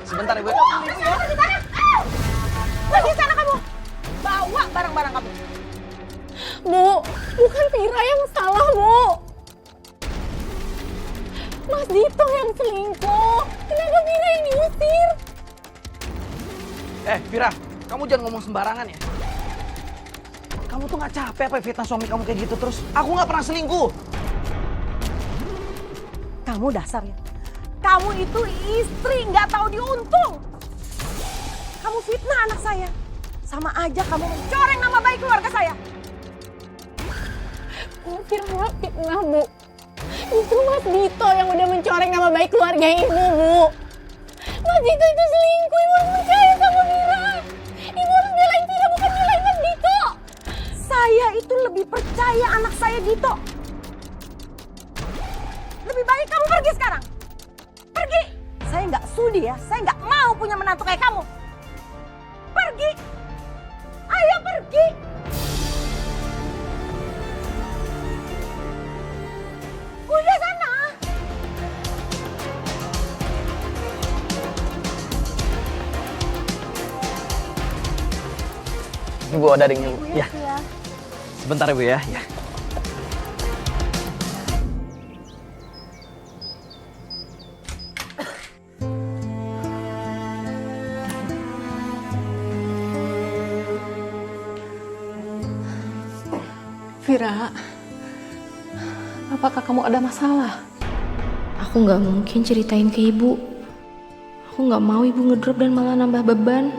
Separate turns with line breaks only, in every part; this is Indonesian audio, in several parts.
Sebentar ibu.
Pergi sana kamu. Bawa barang-barang kamu.
Bu, bukan Vira yang salah, Bu. Mas Dito yang selingkuh. Kenapa Vira yang diusir?
Vira, kamu jangan ngomong sembarangan ya. Kamu tuh gak capek apa fitnah suami kamu kayak gitu terus? Aku gak pernah selingkuh.
Kamu dasar ya. Kamu itu istri nggak tahu diuntung. Kamu fitnah anak saya. Sama aja kamu mencoreng nama baik keluarga saya.
Vira nggak fitnah, Bu. Justru Mas Dito yang udah mencoreng nama baik keluarga Ibu, Bu. Mas Dito itu selingkuh, Ibu harus percaya sama Vira. Ibu harus belain Vira, bukan belain Mas Dito.
Saya itu lebih percaya anak saya Dito. Lebih baik kamu pergi sekarang. Pergi. Saya nggak sudi ya, saya nggak mau punya menantu kayak kamu. Pergi. Ayo pergi. Udah sana.
Ibu orderingnya Bu. Ya. Sebentar ibu ya. Ya.
Vira, apakah kamu ada masalah?
Aku nggak mungkin ceritain ke ibu. Aku nggak mau ibu ngedrop dan malah nambah beban.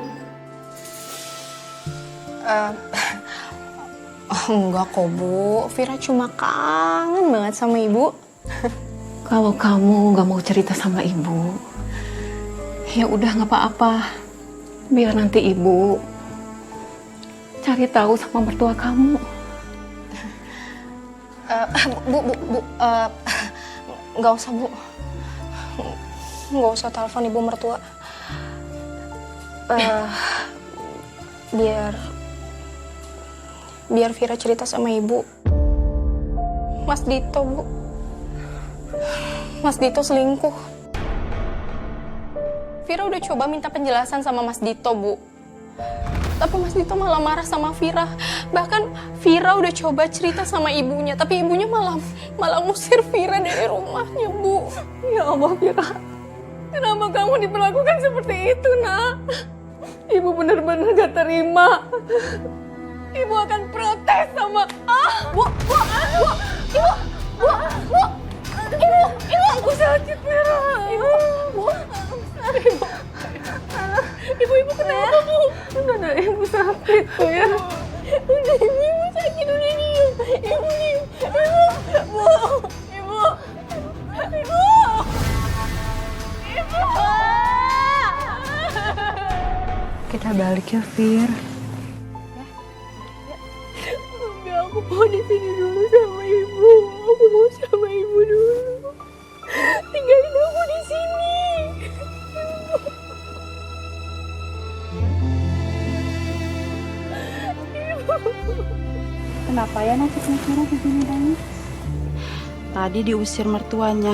Enggak kok, Bu. Vira cuma kangen banget sama ibu. Kalau kamu nggak mau cerita sama ibu, ya udah nggak apa-apa. Biar nanti ibu cari tahu sama mertua kamu.
Bu, nggak usah Bu, nggak usah telepon ibu mertua. Biar Vira cerita sama ibu. Mas Dito, Bu, Mas Dito selingkuh. Vira udah coba minta penjelasan sama Mas Dito, Bu. Tapi Mas Dito malah marah sama Vira. Bahkan Vira udah coba cerita sama ibunya, tapi ibunya malah ngusir Vira dari rumahnya, Bu.
Ya Allah, Vira. Kenapa kamu diperlakukan seperti itu, Nak? Ibu benar-benar gak terima. Ibu akan protes sama... Ibu, aku sakit, Vira. Ibu kenapa, Bu? Udah, ibu sakit tuh ya. Udah, ibu sakit, udah diem. Ibu.
Kita balik ya, Vir.
Enggak, aku mau di sini dulu sama ibu. Aku mau sama ibu dulu. Tinggalin aku di sini.
Kenapa ya nasibnya Vira begini, Dani? Tadi diusir mertuanya,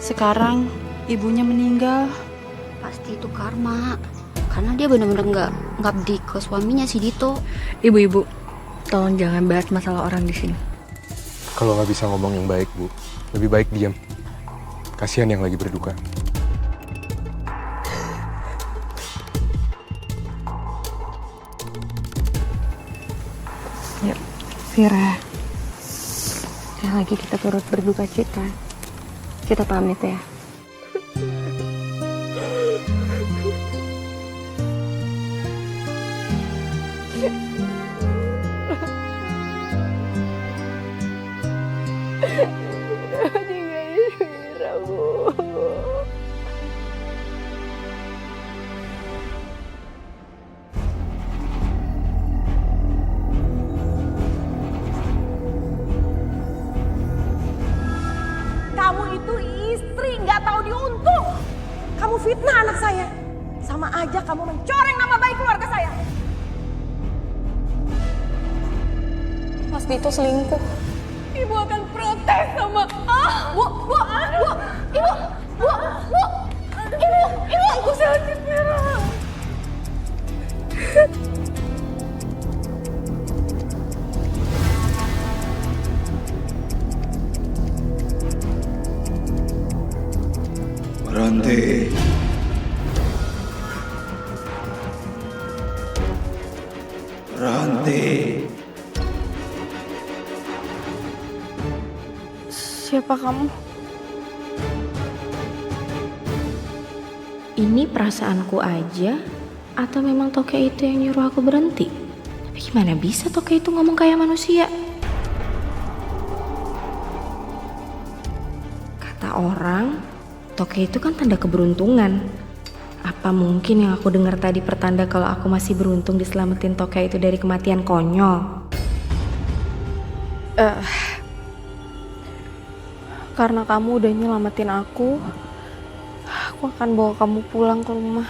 sekarang ibunya meninggal.
Pasti itu karma, karena dia benar-benar nggak bedi ke suaminya si Dito.
Ibu-ibu, tolong jangan bahas masalah orang di sini.
Kalau nggak bisa ngomong yang baik, Bu, lebih baik diam. Kasihan yang lagi berduka.
Yuk, Vira. Sekali lagi kita turut berduka cita. Kita pamit ya.
Tinggalin Vira, Bu.
Kamu itu istri nggak tahu diuntung. Kamu fitnah anak saya. Sama aja kamu mencoreng nama baik keluarga saya.
Mas Dito selingkuh. Ibu akan protes sama...
Ibu, aku sakit.
sakit, Vira.
Berhenti. Berhenti.
Siapa kamu? Ini perasaanku aja, atau memang Toke itu yang nyuruh aku berhenti? Tapi gimana bisa Toke itu ngomong kayak manusia? Kata orang, Toke itu kan tanda keberuntungan. Apa mungkin yang aku dengar tadi pertanda kalau aku masih beruntung diselamatin Toke itu dari kematian konyol? Karena kamu udah nyelamatin aku akan bawa kamu pulang ke rumah.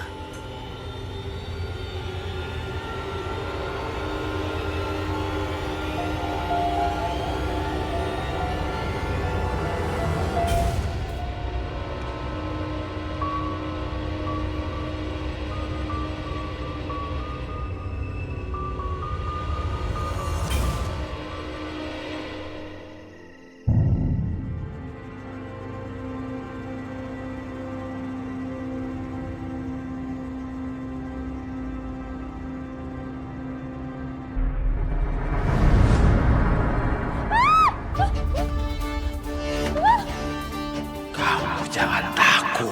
Jangan takut.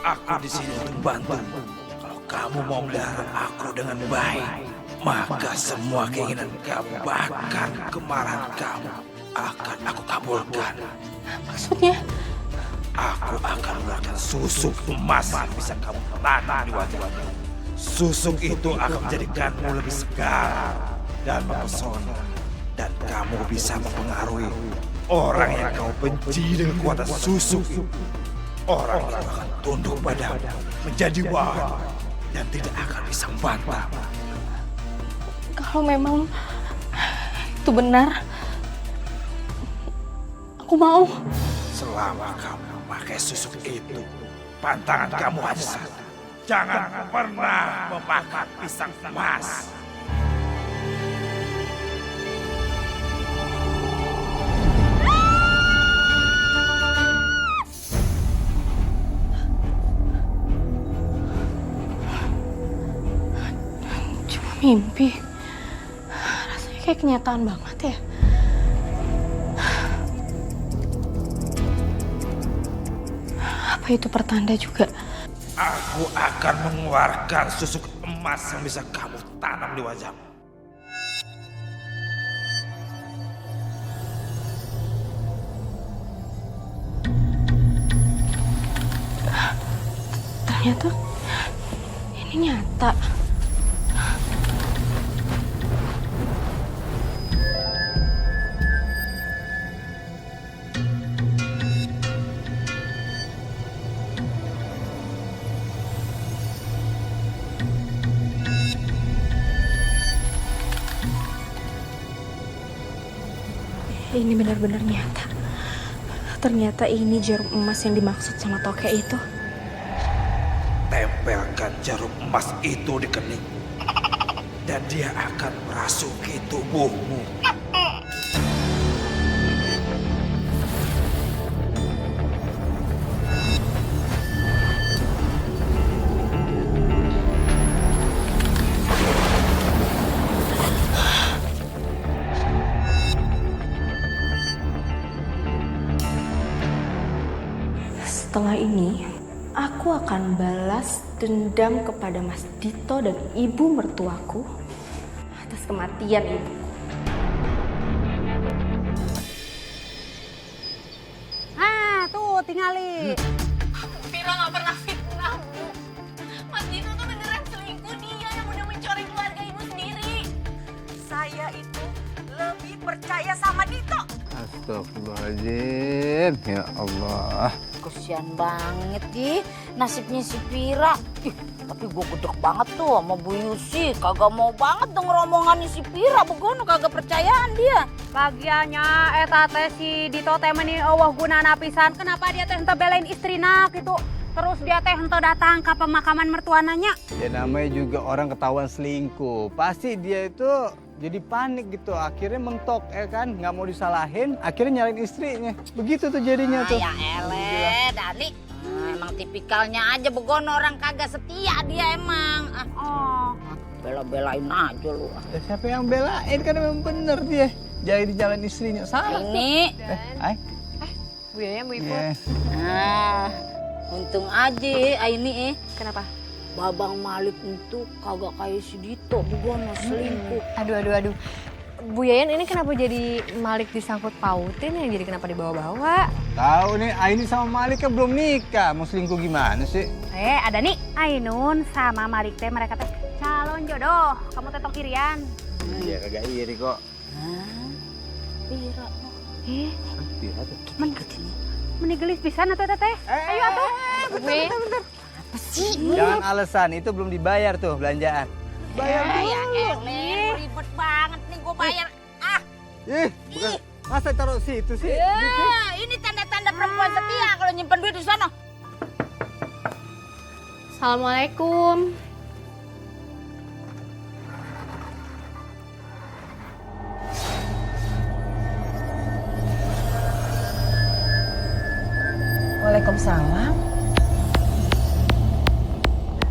Aku di sini untuk bantu. Kalau kamu mau melihara aku dengan baik, maka semua keinginan kamu, bahkan kemarahan kamu, akan aku kabulkan.
Maksudnya?
Aku akan mengeluarkan susuk emas yang bisa kamu tanam di wajahmu. Susuk itu akan menjadikanmu lebih segar dan mempesona. Dan kamu bisa mempengaruhi orang yang kau benci dengan kekuatan susuk itu. Orang itu akan tunduk padamu, menjadi bawahan, dan tidak akan bisa membantah.
Kalau memang itu benar, aku mau.
Selama kamu memakai susuk itu, pantangan kamu hanya satu. Jangan pernah memakan pisang emas.
Mimpi. Rasanya kayak kenyataan banget ya. Apa itu pertanda juga?
Aku akan mengeluarkan susuk emas yang bisa kamu tanam di wajahmu.
Ternyata ini nyata. Ini benar-benar nyata. Ternyata ini jarum emas yang dimaksud sama Toke itu.
Tempelkan jarum emas itu di kening, dan dia akan merasuki tubuhmu.
Setelah ini, aku akan balas dendam kepada Mas Dito dan ibu mertuaku atas kematian ibuku.
Tuh tinggalin.
Vira gak pernah fitnah, Bu. Mas Dito tuh beneran selingkuh, dia yang udah mencoreng keluarga ibu sendiri.
Saya itu lebih percaya sama Dito.
Astagfirullahaladzim, ya Allah. kasihan banget ih nasibnya si Vira. Ih, tapi gue gedek banget tuh sama Bu Yusi. Kagak mau banget denger omongannya si Vira. Begono kagak percayaan dia.
Bagiannya eta teh si Dito teh meuni eueuh gunana pisan. Kenapa dia teh henteu belain istrina gitu? Terus dia teh henteu datang ke pemakaman mertuananya.
Ya namanya juga orang ketahuan selingkuh. Pasti dia itu jadi panik gitu. Akhirnya mentok ya kan, nggak mau disalahin. Akhirnya nyalain istrinya. Begitu tuh jadinya tuh.
Ya ele, Dani. Emang tipikalnya aja begono orang kagak setia dia emang. Bela-belain aja lu.
Ya, siapa yang belain kan memang bener dia. Jadi di jalan istrinya salah.
Ini.
Bu Yayan, Bu Ipul.
Yeah.
Nah, untung aja ini
Kenapa?
Babang Malik itu kagak kayak si Dito, begono selingkuh.
Aduh. Bu Yayan ini kenapa jadi Malik disangkut pautin ya? Jadi kenapa dibawa-bawa?
Tahu nih, Aini sama Malik kan belum nikah. Mau selingkuh gimana sih?
Ada nih Ainun sama Malik teh mereka teh calon jodoh. Kamu teh tok irian.
Iya kagak iri kok.
Vira.
Vira tuh.
Menigelis pisan atuh teh. Ayo atuh.
Bentar. Apa sih?
Jangan alasan, itu belum dibayar tuh belanjaan. Bayar dulu.
Ya elah, ribet banget nih gue bayar.
Bukan. Masa taruh situ sih?
Ini tanda-tanda perempuan setia kalau nyimpen duit di sana.
Assalamualaikum.
Waalaikumsalam.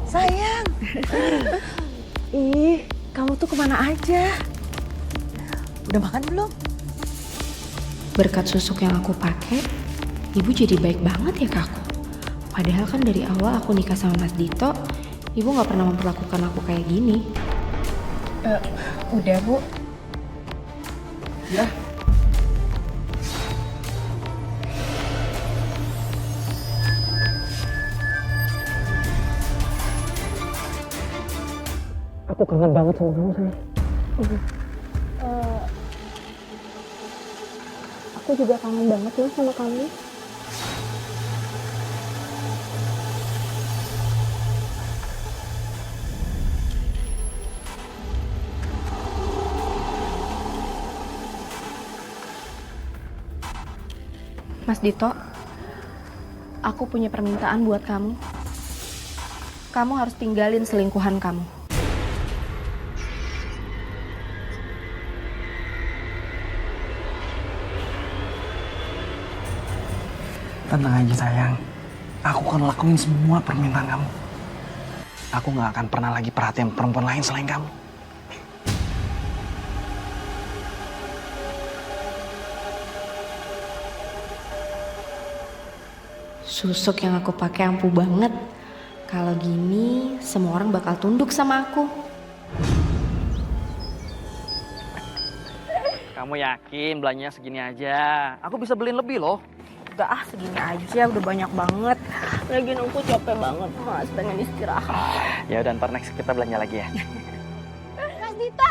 Sayang. Ih, kamu tuh kemana aja? Udah makan belum?
Berkat susuk yang aku pakai, ibu jadi baik banget ya ke aku. Padahal kan dari awal aku nikah sama Mas Dito, ibu gak pernah memperlakukan aku kayak gini. Udah bu.
Ya.
Aku kangen banget sama kamu, sayang.
Aku juga kangen banget loh sama kamu. Mas Dito, aku punya permintaan buat kamu. Kamu harus tinggalin selingkuhan kamu.
Tenang aja sayang, aku akan lakuin semua permintaan kamu. Aku gak akan pernah lagi perhatian perempuan lain selain kamu.
Susuk yang aku pakai ampuh banget. Kalau gini, semua orang bakal tunduk sama aku.
Kamu yakin belanjanya segini aja? Aku bisa beliin lebih loh.
Udah segini aja, udah banyak banget. Lagi aku capek banget, Mas, pengen istirahat.
Ya udah, ntar next kita belanja lagi ya.
Mas Dito!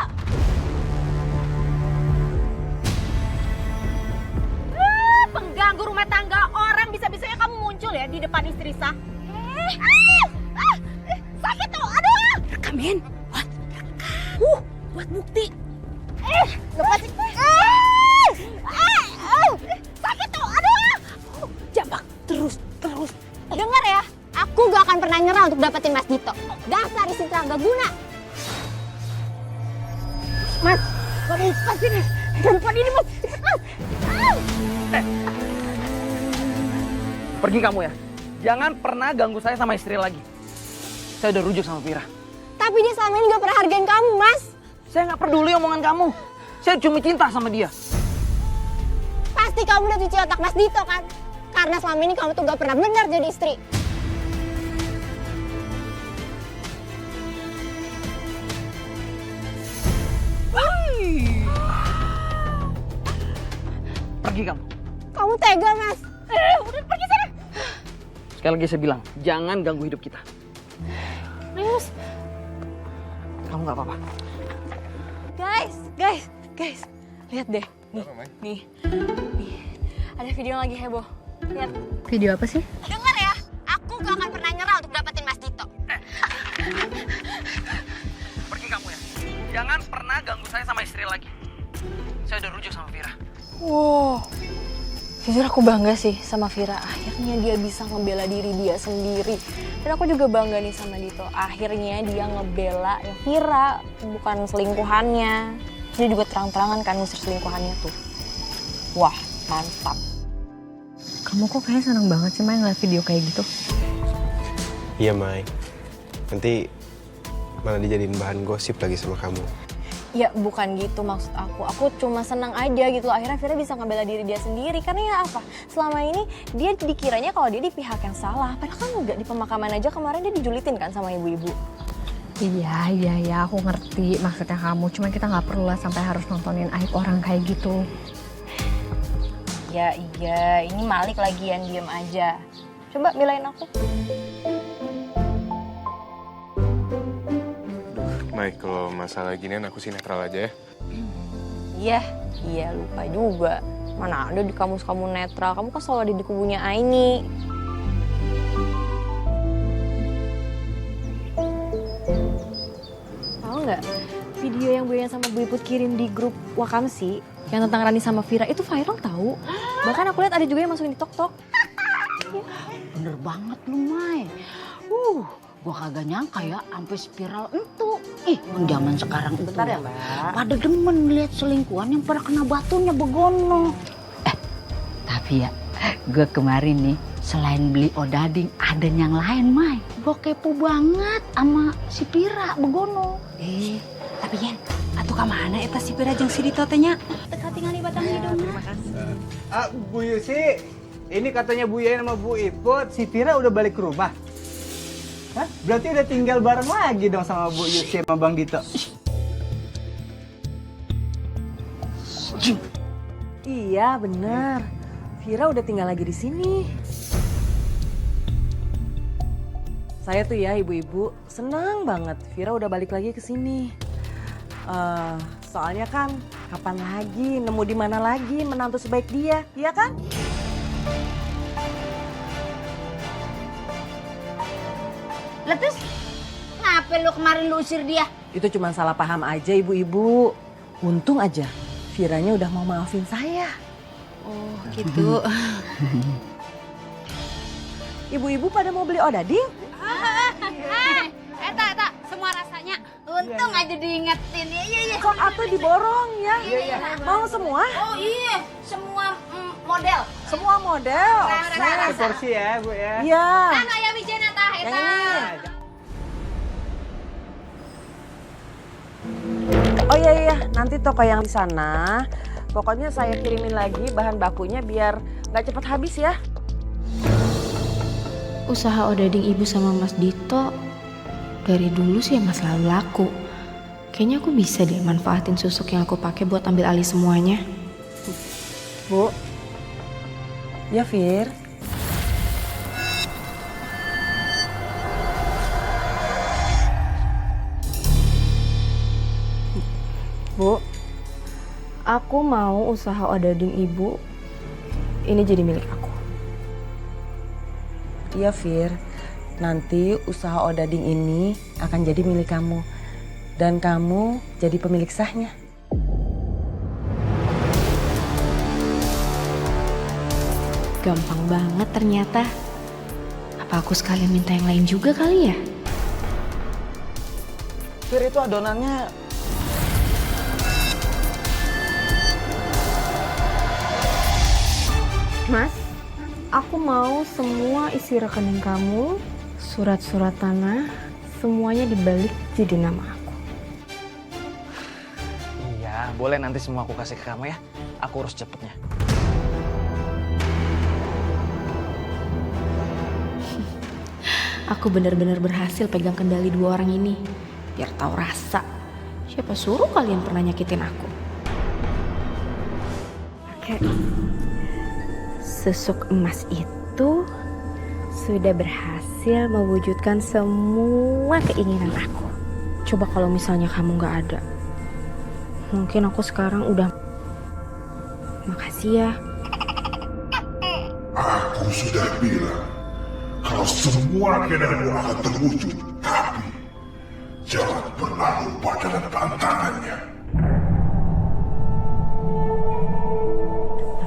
Pengganggu rumah tangga orang, bisa-bisanya kamu muncul ya di depan istri sah. Sakit tuh, aduh! Rekamin. Buat bukti. Lepasin. Sakit tuh, aduh! Jambak, terus.
Dengar ya, aku gak akan pernah nyerah untuk dapetin Mas Dito. Dasar istri gak guna.
Mas, kamu lepasin nih. Depan ini, Mas.
Pergi kamu ya. Jangan pernah ganggu saya sama istri lagi. Saya udah rujuk sama Vira.
Tapi dia selama ini gak pernah hargain kamu, Mas.
Saya nggak peduli omongan kamu. Saya cuma cinta sama dia.
Pasti kamu udah cuci otak Mas Dito kan? Karena selama ini kamu tuh gak pernah benar jadi istri.
Pergi kamu.
Kamu tega, Mas.
Udah pergi sana.
Sekali lagi saya bilang, jangan ganggu hidup kita.
Mas.
Kamu nggak apa-apa.
Guys, lihat deh. Nih. Ada video yang lagi heboh.
Lihat.
Video apa sih?
Dengar ya, aku gak akan pernah nyerah untuk dapetin Mas Dito.
Pergi kamu ya. Jangan pernah ganggu saya sama istri lagi. Saya udah rujuk sama Vira.
Wow, jujur aku bangga sih sama Vira. Akhirnya dia bisa ngebela diri dia sendiri. Dan aku juga bangga nih sama Dito. Akhirnya dia ngebela Vira, bukan selingkuhannya. Dia juga terang-terangan kan ngusir selingkuhannya tuh. Wah, mantap.
Kamu kok kayaknya seneng banget sih Mai ngeliat video kayak gitu?
Iya, Mai. Nanti malah dijadiin bahan gosip lagi sama kamu.
Ya bukan gitu maksud aku. Aku cuma senang aja gitu. Akhirnya Vira bisa ngebela diri dia sendiri. Karena ya apa? Selama ini dia dikiranya kalau dia di pihak yang salah. Padahal kan enggak, di pemakaman aja kemarin dia dijulitin kan sama ibu-ibu.
Iya, aku ngerti maksudnya kamu. Cuma kita nggak perlu lah sampai harus nontonin aib orang kayak gitu.
Ya iya, ini Malik lagi yang diem aja. Coba belain aku.
Mai, kalau masalah ginian aku sih netral aja ya.
Iya lupa juga. Mana ada di kamus kamu netral. Kamu kan selalu ada di kubunya Aini. Tahu nggak? Video yang Bu Yan sama Bu Iput kirim di grup Wakamsi yang tentang Rani sama Vira itu viral tahu. Bahkan aku lihat ada juga yang masukin di TokTok.
Bener banget lu, Mai. Gua kagak nyangka ya sampai spiral entu. Zaman sekarang itu
Bentar ya,
ya,
Mbak.
pada demen lihat selingkuhan yang pada kena batunya begono. Tapi ya, gue kemarin nih selain beli odading ada yang lain, Mai. Gue kepo banget sama si Pira begono.
Tapi Yen, atuh kemana eta si Pira jeung si Dito teh nya?
Teka tinggal di batang hidung.
Terima kasih.
Bu Yusi, ini katanya Bu Yayan sama Bu Iput, si Vira udah balik ke rumah. Hah? Berarti udah tinggal bareng lagi dong sama Bu Yusi sama Bang Dito.
Iya bener. Vira udah tinggal lagi di sini. Saya tuh ya ibu-ibu senang banget Vira udah balik lagi ke sini. Soalnya kan kapan lagi nemu di mana lagi menantu sebaik dia, iya kan?
Lah terus, kenapa lu kemarin lu usir dia?
Itu cuma salah paham aja ibu-ibu. Untung aja Viranya udah mau maafin saya.
Oh gitu.
Ibu-ibu pada mau beli odading?
Eta, semua rasanya. Untung aja diingetin. Iya.
Kok atuh diborong ya? Mau semua?
Oh iya, semua model.
Semua model.
Nah, porsi ya, Bu ya.
Iya.
Anu aya wijena tah
Yang
eta.
ini. Oh iya, nanti toko yang di sana, pokoknya saya kirimin lagi bahan bakunya biar nggak cepat habis ya.
Usaha odading ibu sama Mas Dito dari dulu sih emang selalu laku. Kayaknya aku bisa deh manfaatin susuk yang aku pakai buat ambil alih semuanya.
Bu. Ya, Vir.
Bu, aku mau usaha odading ibu ini jadi milik aku.
Iya, Vir. Nanti usaha odading ini akan jadi milik kamu. Dan kamu jadi pemilik sahnya.
Gampang banget ternyata. Apa aku sekalian minta yang lain juga kali ya?
Vir, itu adonannya
Mas, aku mau semua isi rekening kamu, surat-surat tanah, semuanya dibalik jadi nama aku.
Iya, boleh nanti semua aku kasih ke kamu ya. Aku urus cepetnya.
Aku benar-benar berhasil pegang kendali dua orang ini. Biar tahu rasa. Siapa suruh kalian pernah nyakitin aku? Oke. Susuk emas itu sudah berhasil mewujudkan semua keinginan aku. Coba kalau misalnya kamu gak ada. Mungkin aku sekarang udah... Makasih ya.
Aku sudah bilang kalau semua keinginanmu akan terwujud, tapi jangan pernah lupa dengan pantangannya.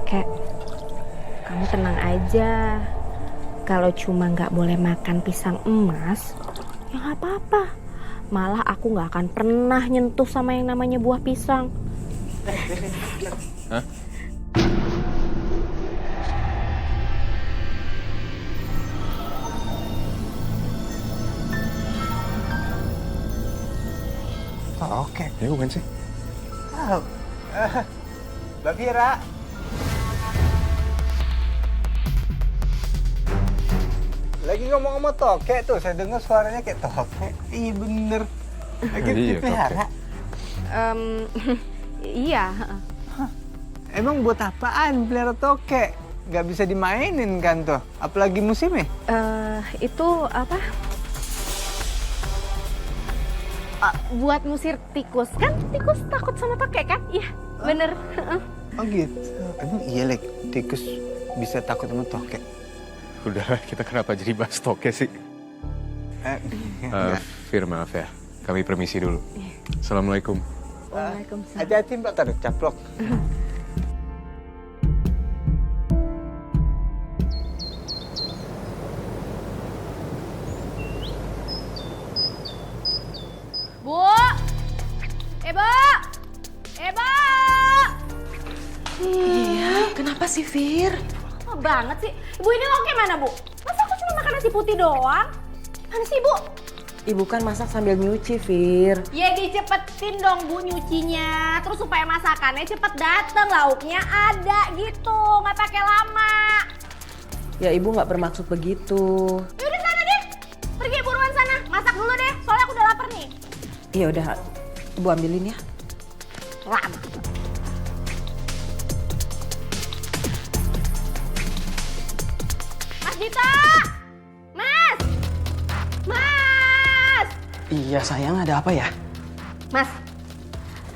Kek, kamu tenang aja. Kalau cuma nggak boleh makan pisang emas, ya nggak apa-apa. Malah aku nggak akan pernah nyentuh sama yang namanya buah pisang.
Hah?
Oh, oke.
Ya bukan sih?
Oh, Mbak Vira. Lagi ngomong-ngomong tokek tuh, saya dengar suaranya kayak tokek. Iya bener. Lagi
Iya,
dipelihara.
Iya.
Emang buat apaan pelihara tokek? Gak bisa dimainin kan tuh, apalagi musimnya.
Itu apa? Buat musir tikus kan? Tikus takut sama tokek kan? Iya, bener.
Oh gitu. Emang iya Lek, tikus bisa takut sama tokek?
Udahlah, kita kenapa jadi bahas toke sih? Fir, maaf ya. Kami permisi dulu. Assalamualaikum.
Waalaikumsalam.
Hati-hati Mbak, taruh caplok.
Bu! Ibu! Ibu!
Iya, kenapa sih, Fir?
Lama banget sih. Ibu ini loke mana, Bu? Masa aku cuma makan nasi putih doang? Mana sih, Bu?
Ibu kan masak sambil nyuci, Fir.
Ya dicepetin dong, Bu, nyucinya. Terus supaya masakannya cepet dateng, lauknya ada gitu. Nggak pakai lama.
Ya, Ibu nggak bermaksud begitu.
Yaudah sana deh. Pergi buruan sana. Masak dulu deh, soalnya aku udah lapar nih.
Ya udah, Ibu ambilin ya.
Lama. Mas Dita! Mas! Mas!
Iya sayang, ada apa ya?
Mas,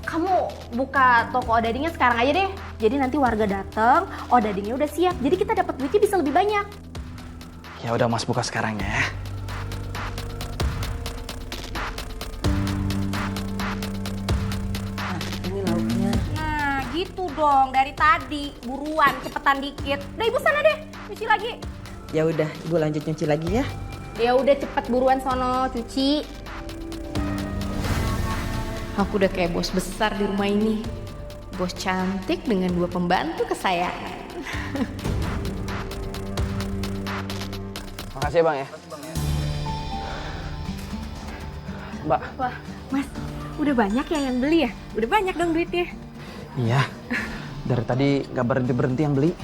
kamu buka toko odadingnya sekarang aja deh. Jadi nanti warga dateng, odadingnya udah siap. Jadi kita dapat duitnya bisa lebih banyak.
Ya udah Mas, buka sekarang ya.
Ini lauknya.
Nah gitu dong, dari tadi. Buruan, cepetan dikit. Udah Ibu sana deh, cuci lagi.
Ya udah, Ibu lanjut nyuci lagi ya.
Ya udah cepet buruan sono, cuci. Aku udah kayak bos besar di rumah ini. Bos cantik dengan 2 pembantu kesayangan.
Makasih ya Bang ya. Mbak.
Wah, Mas, udah banyak ya yang beli ya? Udah banyak dong duitnya.
Iya, dari tadi nggak berhenti-berhenti yang beli.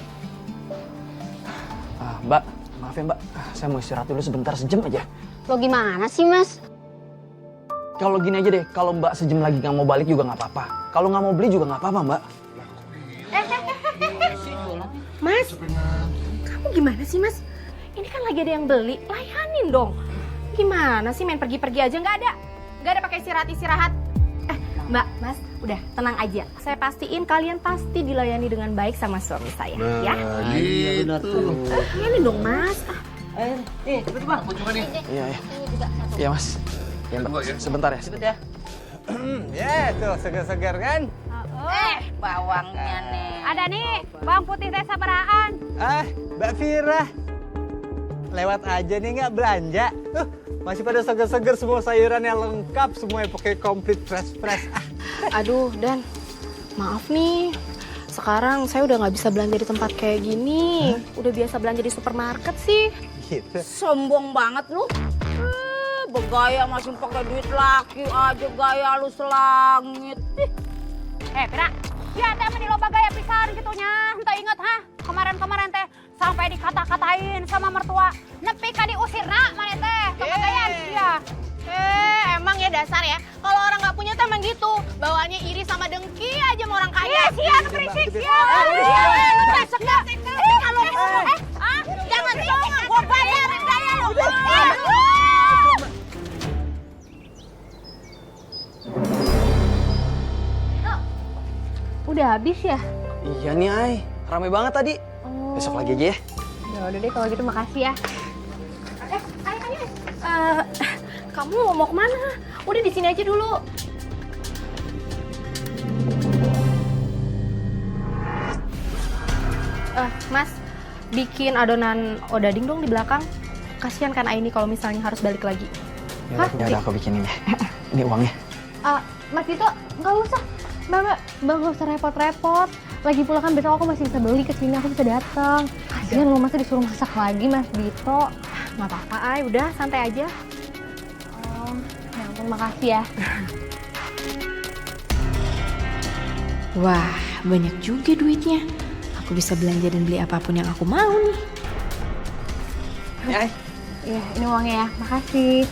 Mbak, maaf ya Mbak, saya mau istirahat dulu sebentar, sejam aja.
Lo gimana sih, Mas?
Kalau gini aja deh, kalau Mbak sejam lagi nggak mau balik juga nggak apa-apa. Kalau nggak mau beli juga nggak apa-apa Mbak.
Mas, kamu gimana sih Mas? Ini kan lagi ada yang beli, layanin dong. Gimana sih main pergi-pergi aja nggak ada? Nggak ada pakai istirahat-istirahat. Mbak, Mas, udah tenang aja. Saya pastiin kalian pasti dilayani dengan baik sama suami saya, ya.
Iya benar tuh.
Ini dong Mas.
Cepet Bang, kunjungannya.
Iya, iya. Iya Mas. Ya Mbak, sebentar ya.
Ya.
Ya tuh, segar-segar kan?
Bawangnya nih. Ada nih, bawang putih teh sabaraan.
Mbak Vira. Lewat aja nih nggak belanja. Tuh, masih pada segar-segar semua sayurannya lengkap, semuanya pakai komplit fresh-fresh.
Aduh, Dan, maaf nih. Sekarang saya udah nggak bisa belanja di tempat kayak gini. Udah biasa belanja di supermarket sih.
Gitu.
Sombong banget lu. Bergaya masih pakai duit laki aja, gaya lu selangit. Pira, ya teh meni loba gaya pisan gitunya. Henteu inget ha? Kemarin-kemarin teh sampai dikata-katain sama mertua. Nepi ka diusirna maneh teh. Kebagayan ya.
Emang ya dasar ya. Kalau orang nggak punya tuh emang gitu. Bawaannya iri sama dengki aja sama orang kaya.
Iya, sian berisik, sian. Kalau ngomong, jangan songong, gua bayarin gaya lu. Udah habis ya?
Iya nih Ay, rame banget tadi. Besok lagi aja ya.
Ya
Ya udah deh kalau gitu makasih ya. Ayo. Kamu mau kemana? Udah di sini aja dulu. Mas, bikin adonan odading dong di belakang. Kasihan kan Aini kalau misalnya harus balik lagi.
Ya udah aku bikinin ya. Ini uangnya.
Mas Dito, nggak usah. Mbak nggak usah repot-repot. Lagi pula kan besok aku masih bisa beli kesini, aku bisa datang. Kasihan lo masa disuruh masak lagi Mas Dito. Nggak apa-apa, Ay. Udah santai aja. Ya ampun, makasih ya.
Wah, banyak juga duitnya. Aku bisa belanja dan beli apapun yang aku mau nih.
Iya, ini uangnya ya. Makasih.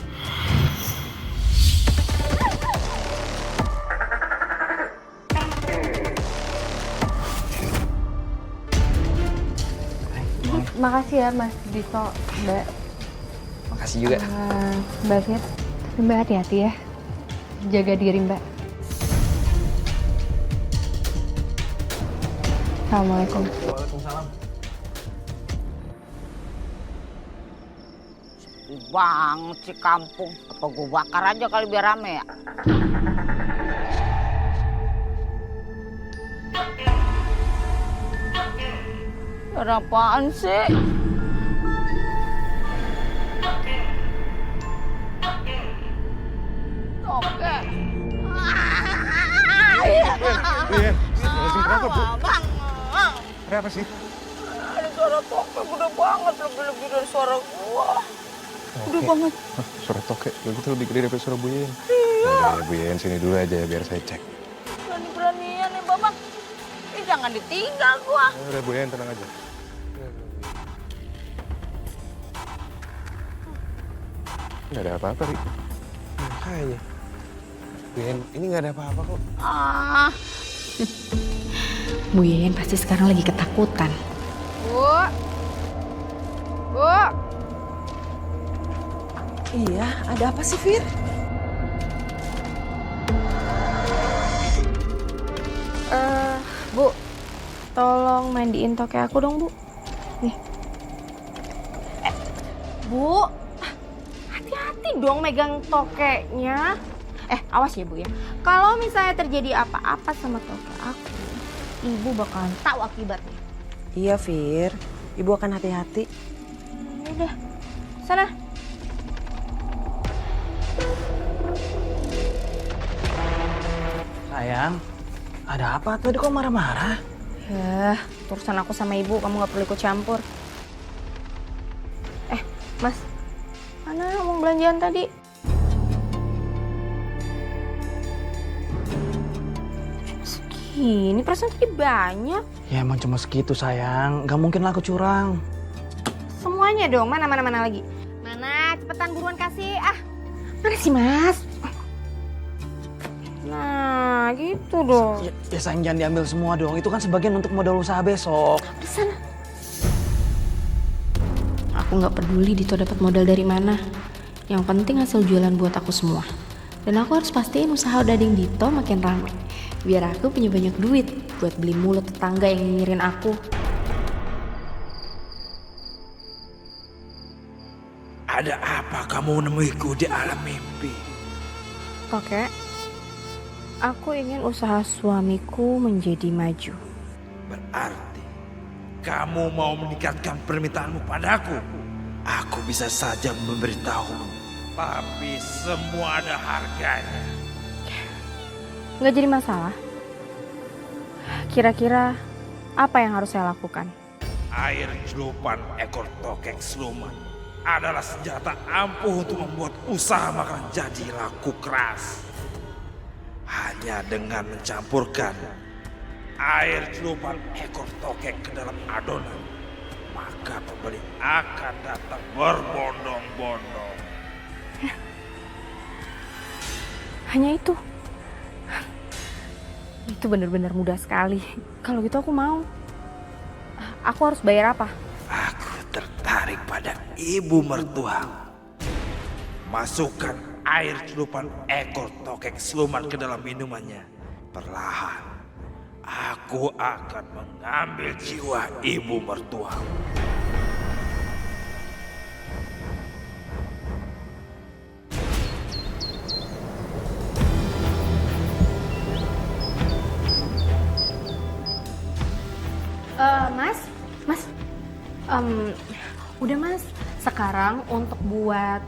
Makasih ya Mas Dito, Mbak.
Makasih juga.
Mbak Fit, tapi Mbak hati-hati ya. Jaga diri Mbak. Assalamualaikum.
Waalaikumsalam.
Banget sih kampung. Apa gue bakar aja kali biar rame ya? Ada apaan sih? Oke.
Iya, langsung kenapa, Bu?
Bang.
Ada apa sih?
Ada suara tokek gede banget, lebih-lebih dari suara gua. Gede banget.
Suara tokek, ya gitu lebih gede daripada suara Bu Yen.
Iya.
Nah, Bu Yen sini dulu aja biar saya cek.
Berani-beranian nih Babang. Jangan ditinggal gua.
Udah Bu Yen, tenang aja. Nggak ada apa-apa, Ri. Makanya. Bu Yen, ini nggak ada apa-apa kok.
Bu Yen pasti sekarang lagi ketakutan.
Bu.
Iya, ada apa sih, Fir?
Bu, tolong mandiin tokek aku dong, Bu. Nih. Bu, hati-hati dong megang tokeknya. Awas ya, Bu ya. Kalau misalnya terjadi apa-apa sama tokek aku, Ibu bakalan tahu akibatnya.
Iya, Fir. Ibu akan hati-hati.
Udah, sana.
Sayang, ada apa? Tadi kok marah-marah?
Ya, urusan aku sama Ibu, kamu gak perlu ikut campur. Mas, mana uang belanjaan tadi? Segini, perasaan tadi banyak.
Ya emang cuma segitu sayang, gak mungkin lah aku curang.
Semuanya dong, mana lagi? Mana, cepetan buruan kasih. Mana sih Mas? Nah, gitu dong.
Ya sayang jangan diambil semua dong, itu kan sebagian untuk modal usaha besok.
Di sana.
Aku nggak peduli Dito dapat modal dari mana. Yang penting hasil jualan buat aku semua. Dan aku harus pastiin usaha odading Dito makin ramai. Biar aku punya banyak duit buat beli mulut tetangga yang nyinyirin aku.
Ada apa kamu menemuiku di alam mimpi?
Oke. Aku ingin usaha suamiku menjadi maju.
Berarti kamu mau meningkatkan permintaanmu padaku? Aku bisa saja memberitahu, tapi semua ada harganya.
Nggak jadi masalah. Kira-kira apa yang harus saya lakukan?
Air celupan ekor tokek siluman adalah senjata ampuh untuk membuat usaha makanan jadi laku keras. Hanya dengan mencampurkan air celupan ekor tokek ke dalam adonan, maka pembeli akan datang berbondong-bondong.
Hanya itu. Itu benar-benar mudah sekali. Kalau gitu aku mau. Aku harus bayar apa?
Aku tertarik pada ibu mertua. Masukkan air celupan ekor tokek siluman ke dalam minumannya. Perlahan, aku akan mengambil jiwa ibu mertua.
Udah Mas, sekarang untuk buat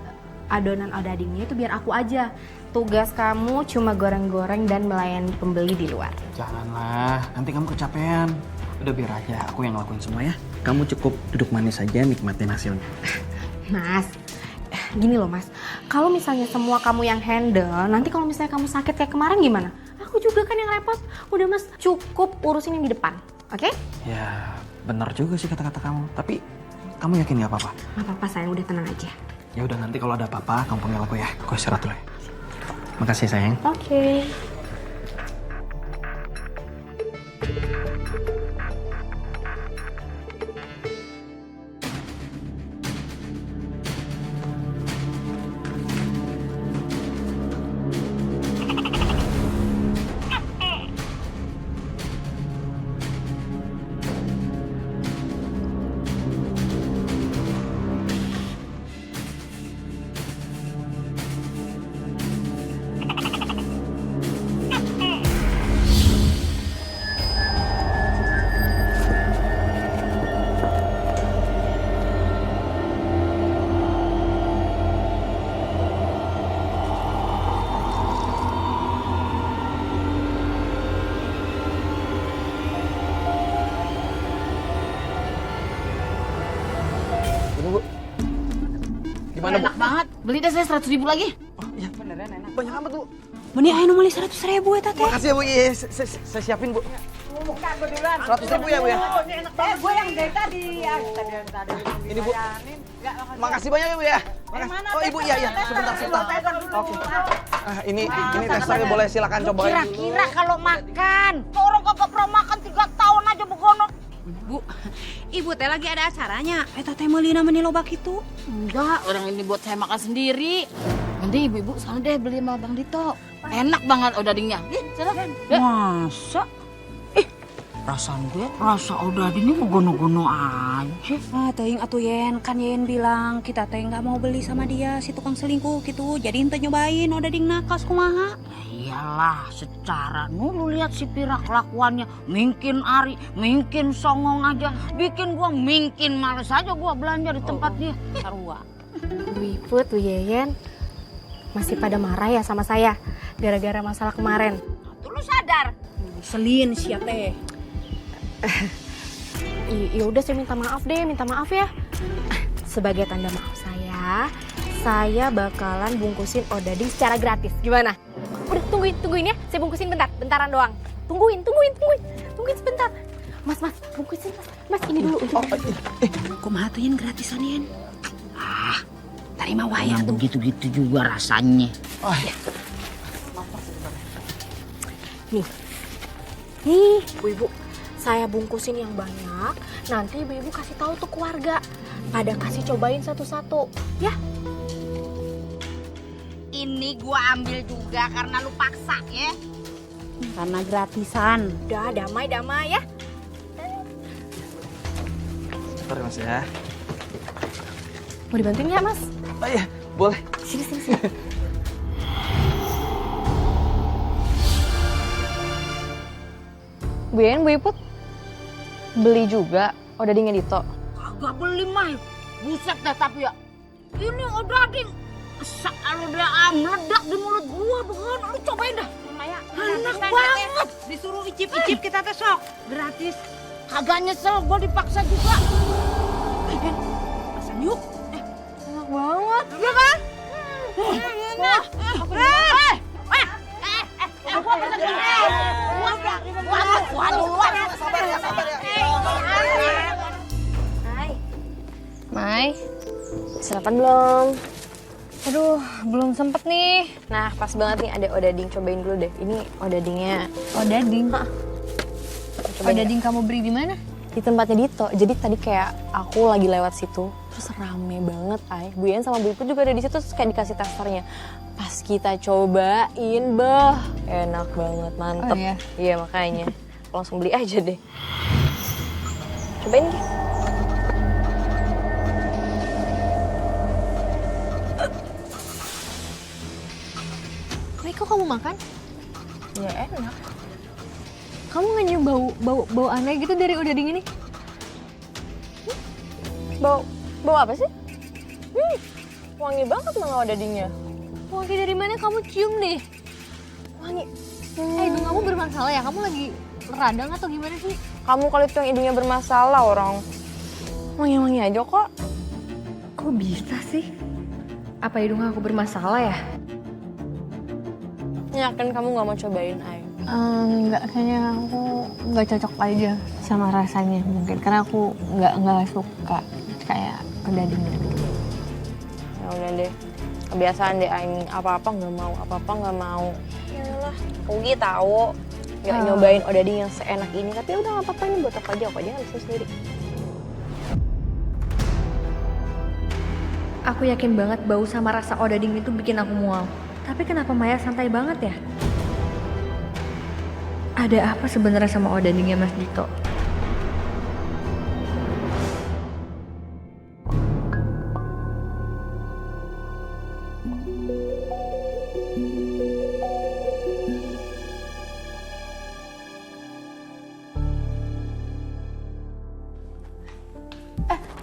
adonan odadingnya itu biar aku aja. Tugas kamu cuma goreng-goreng dan melayani pembeli di luar.
Janganlah, nanti kamu kecapean. Udah biar aja, aku yang ngelakuin semua ya. Kamu cukup duduk manis aja, nikmatin hasilnya.
Mas, gini loh Mas, kalau misalnya semua kamu yang handle, nanti kalau misalnya kamu sakit kayak kemarin gimana? Aku juga kan yang repot. Udah Mas, cukup urusin yang di depan, oke?
Ya, benar juga sih kata-kata kamu. Tapi kamu yakin gak apa-apa?
Gak apa-apa sayang, udah tenang aja.
Ya udah, nanti kalau ada apa-apa, kamu panggil aku ya. Aku istirahat dulu ya. Makasih sayang.
Oke.
Gimana, Bu?
Enak banget. Beli deh saya 100.000 lagi.
Oh iya, beneran enak. Banyak amat, Bu.
Meni ayo nomor 100.000 ya Tete.
Makasih ya, Bu. Iya, saya siapin, Bu. 100.000 ya, Bu ya.
Gue yang dari tadi. Ya, tadi.
Ini, Bu. Makasih banyak ya, Bu ya. Oh, Ibu, iya. Sebentar. Oke. Ini tes saya boleh silakan cobain dulu.
Kira-kira kalau makan. Orang kagak pernah makan 3 tahun aja begono.
Bu, ibu teh lagi ada acaranya. Teh meuli na meni lobak itu.
Enggak, orang ini buat saya makan sendiri. Nanti ibu-ibu sana deh beli sama Bang Dito. Enak banget odadingnya. Silakan. Masa? Perasaan gue rasa odadingnya begono-gono aja.
Teuing atuh Yen, kan Yen bilang kita teh nggak mau beli sama dia si tukang selingkuh gitu. Jadi ente nyobain odadingna kas kumaha.
Iyalah, secara lu lihat si Pira kelakuannya, mungkin Ari, mungkin songong aja, bikin gua mungkin males aja gua belanja di tempat dia. Sarua.
Bu Iput, Bu Yeyen, masih pada marah ya sama saya gara-gara masalah kemarin.
Lu sadar?
Selin siapa teh?
Ya udah saya minta maaf ya. Sebagai tanda maaf saya bakalan bungkusin odading secara gratis. Gimana? Udah tungguin ya. Saya bungkusin bentaran doang. Tungguin sebentar. Mas, bungkusin Mas ini dulu.
Kumaha tuh Yen gratisan Yen?
Terima wayang begitu-gitu juga rasanya.
Oh iya.
Nih, Bu-ibu, saya bungkusin yang banyak. Nanti ibu-ibu kasih tahu tuh keluarga. Pada kasih cobain satu-satu, ya?
Ini gua ambil juga karena lu paksa ya.
Karena gratisan.
Udah, damai ya.
Bentar Mas ya.
Mau dibantuin nggak, Mas?
Oh iya, boleh.
Sini. Bu Yen, Bu Iput, beli juga odadingnya Dito.
Kagak beli Mai. Buset dah tapi ya. Ini odading. Kalau dia meledak di mulut gua bukan. Lu cobain dah. Enak banget.
Disuruh icip-icip kita teh sok. Gratis.
Kagak nyesel gua dipaksa juga.
Pesan yuk.
Enak banget.
Iya kan? Enak. Gua pesan gini. Gua duluan.
Sabar ya.
Mai, sarapan belum? Aduh, belum sempet nih. Nah, pas banget nih ada odading, cobain dulu deh. Ini odadingnya.
Odading? Odading kamu beli di mana?
Di tempatnya Dito. Jadi tadi kayak aku lagi lewat situ, terus rame banget, Bu Yen sama Bu Iput juga ada di situ, terus kayak dikasih testernya. Pas kita cobain, enak banget, mantep.
Oh, iya?
Iya, makanya langsung beli aja deh. Cobain deh.
Kok kamu makan?
Ya enak.
Kamu nggak nyium bau aneh gitu dari odading ini?
Bau apa sih? Wangi banget malah odadingnya.
Wangi dari mana kamu cium deh? Wangi. Hidung kamu bermasalah ya? Kamu lagi radang atau gimana sih?
Kamu kali itu yang hidungnya bermasalah orang. Wangi-wangi aja kok.
Kok bisa sih? Apa hidung aku bermasalah ya?
Yakin kamu gak mau cobain, Ay?
Enggak, kayaknya aku nggak cocok aja sama rasanya mungkin. Karena aku nggak suka kayak odading gitu.
Ya udah deh. Kebiasaan deh Ay, apa-apa nggak mau, apa-apa nggak mau. Yalah, Ugi tahu nggak nyobain odading yang seenak ini. Tapi udah nggak apa-apa, ini buat aku aja nggak bisa sendiri.
Aku yakin banget bau sama rasa odading itu bikin aku mual. Tapi kenapa Maya santai banget ya? Ada apa sebenarnya sama odadingnya Mas Dito?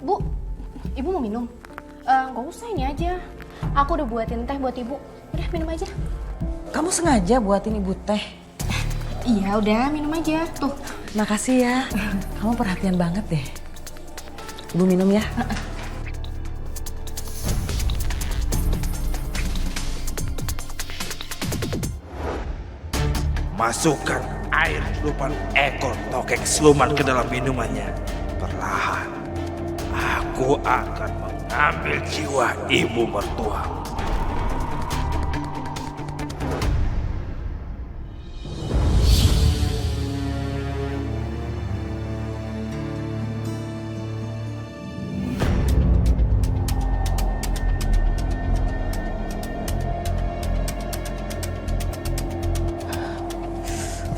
Bu, ibu mau minum? Nggak usah, ini aja. Aku udah buatin teh buat ibu. Udah, minum aja.
Kamu sengaja buatin ibu teh?
Iya, udah minum aja. Tuh.
Makasih ya. Kamu perhatian banget deh. Ibu minum ya.
Masukkan air 20 ekor tokek siluman ke dalam minumannya. Perlahan, aku akan mengambil jiwa ibu mertua.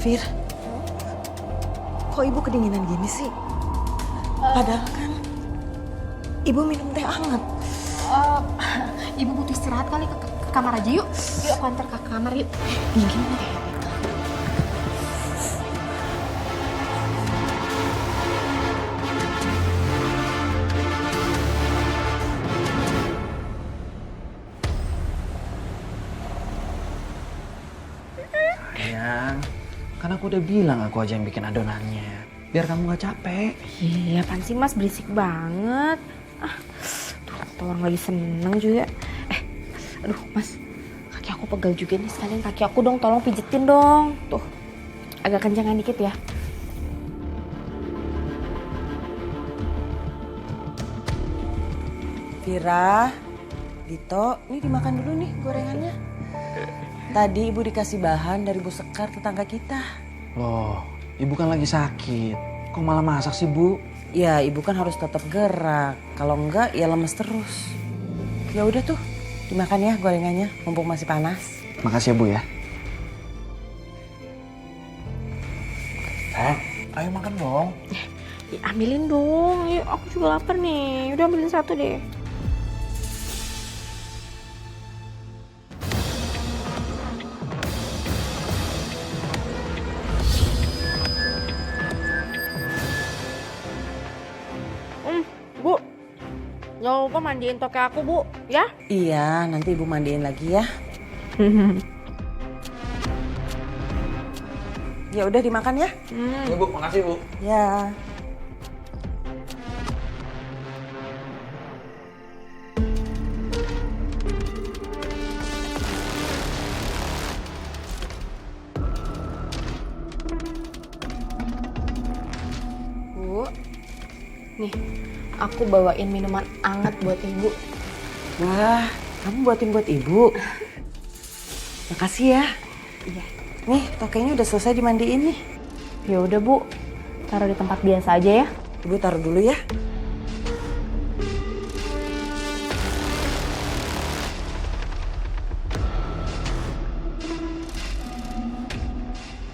Fir, kok ibu kedinginan gini sih? Padahal kan ibu minum teh hangat.
Ibu butuh istirahat kali, ke kamar aja yuk. Yuk, aku antar ke kamar yuk. Dingin deh.
Sayang, kan aku udah bilang aku aja yang bikin adonannya. Biar kamu gak capek.
Iya, apaan sih Mas, berisik banget. Tuh orang lagi seneng juga. Aduh Mas, kaki aku pegel juga nih, sekalian kaki aku dong, tolong pijetin dong. Tuh, agak kencangan dikit ya.
Vira, Dito, ini dimakan dulu nih gorengannya. Tadi ibu dikasih bahan dari Bu Sekar, tetangga kita.
Loh, ibu kan lagi sakit. Kok malah masak sih, Bu?
Ya, ibu kan harus tetap gerak. Kalau enggak, ya lemes terus. Ya udah tuh, dimakan ya gorengannya, mumpung masih panas.
Makasih ya, Bu ya. Ayo makan dong.
Ya, ambilin dong, yuk aku juga lapar nih. Udah ambilin satu deh. Bu, jangan lupa mandiin toke aku, Bu, ya?
Iya, nanti ibu mandiin lagi ya. Ya udah dimakan ya.
Ya, Bu, makasih, Bu.
Ya.
Bu, nih, aku bawain minuman anget buat ibu.
Wah, kamu buatin buat ibu. Makasih ya.
Iya.
Nih, tokenya udah selesai dimandiin nih.
Ya udah Bu, taruh di tempat biasa aja ya.
Ibu taruh dulu ya.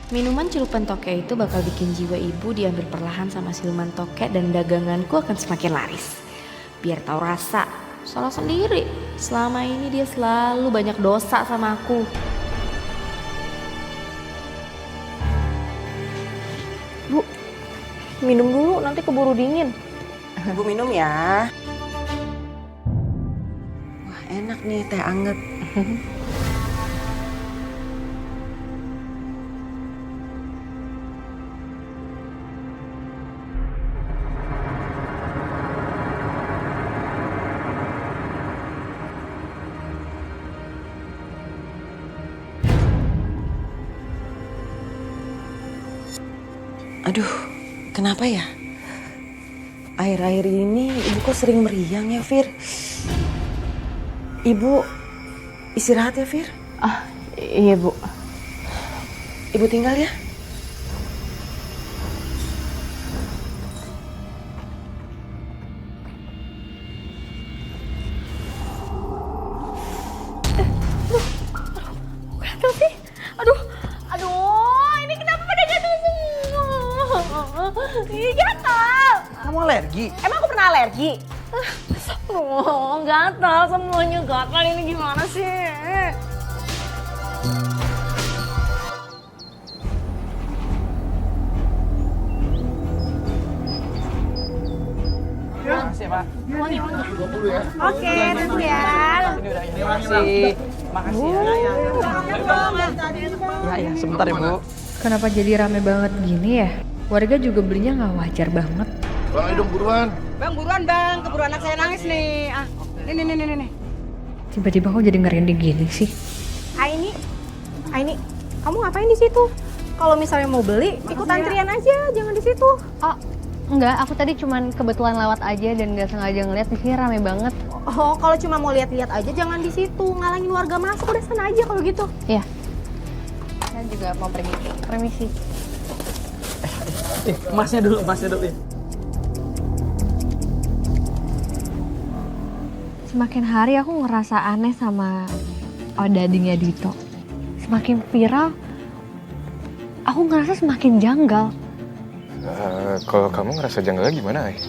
Minuman celupan toke itu bakal bikin jiwa ibu diambil perlahan sama siluman toke dan daganganku akan semakin laris. Biar tahu rasa, salah sendiri. Selama ini dia selalu banyak dosa sama aku. Bu, minum dulu nanti keburu dingin.
Ibu minum ya. enak nih teh anget. Aduh, kenapa ya? Akhir-akhir ini ibu kok sering meriang ya, Fir? Ibu istirahat ya, Fir?
Ah, iya Bu.
Ibu tinggal ya?
Gatel sih? Aduh, ini kenapa pada gatel semua? Ih, gatel.
Kamu alergi?
Emang aku pernah alergi? Oh, gatal semuanya gatal, ini gimana sih?
Makasih ya, Pak.
Oke, tunggu ya.
Terima kasih. Makasih ya. Ya, sebentar ya, Bu.
Kenapa jadi rame banget gini ya? Warga juga belinya nggak wajar banget.
Bang, ayo dong buruan.
Bang, buruan bang, keburu anak saya nangis nih. Ah, nih.
Tiba-tiba kok jadi ngerinding gini sih?
Aini, kamu ngapain di situ? Kalau misalnya mau beli, ikut antrian aja, jangan di situ.
Oh, enggak, aku tadi cuman kebetulan lewat aja dan nggak sengaja ngeliat di sini rame banget.
Oh, kalau cuma mau lihat-lihat aja jangan di situ, ngalangin warga masuk, udah sana aja kalau gitu.
Iya. Saya juga mau permisi.
Masnya dulu ya.
Semakin hari aku ngerasa aneh sama odadingnya Dito. Semakin viral, aku ngerasa semakin janggal.
Kalau kamu ngerasa janggal gimana, Ay?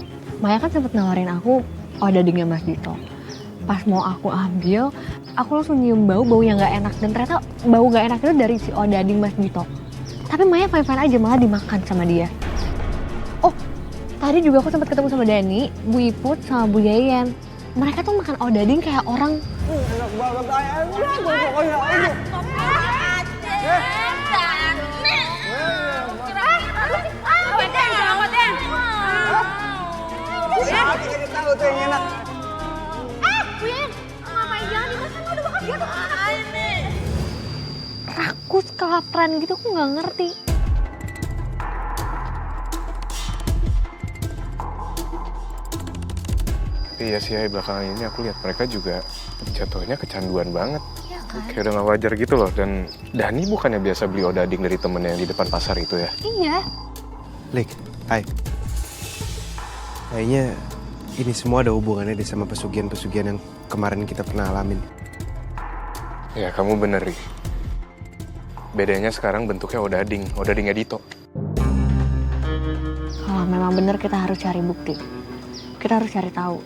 Maya kan sempet nawarin aku odadingnya Mas Dito. Pas mau aku ambil, aku langsung nyium bau yang gak enak. Dan ternyata bau gak enak itu dari si odading Mas Dito. Tapi Maya fine-fine aja, malah dimakan sama dia. Oh, tadi juga aku sempat ketemu sama Dani, Bu Iput, sama Bu Yayan. Mereka tuh makan odading kayak orang.
Enak banget ayamnya, pokoknya. Siapa jadi tahu tuh yang enak?
Win, ngapain jangan dimakan, udah bakal jatuh.
Rakus, kelaparan gitu, aku nggak ngerti.
Iya sih, Ay, belakangan ini aku lihat mereka juga jatuhnya kecanduan banget.
Iya kan?
Kayak udah gak wajar gitu loh. Dan Dani bukannya biasa beli odading dari temennya yang di depan pasar itu ya?
Iya.
Lik, hai. Kayaknya ini semua ada hubungannya deh sama pesugihan-pesugihan yang kemarin kita pernah alamin.
Ya, kamu bener, Ri. Bedanya sekarang bentuknya odadingnya Dito.
Kalau memang benar kita harus cari bukti. Kita harus cari tahu.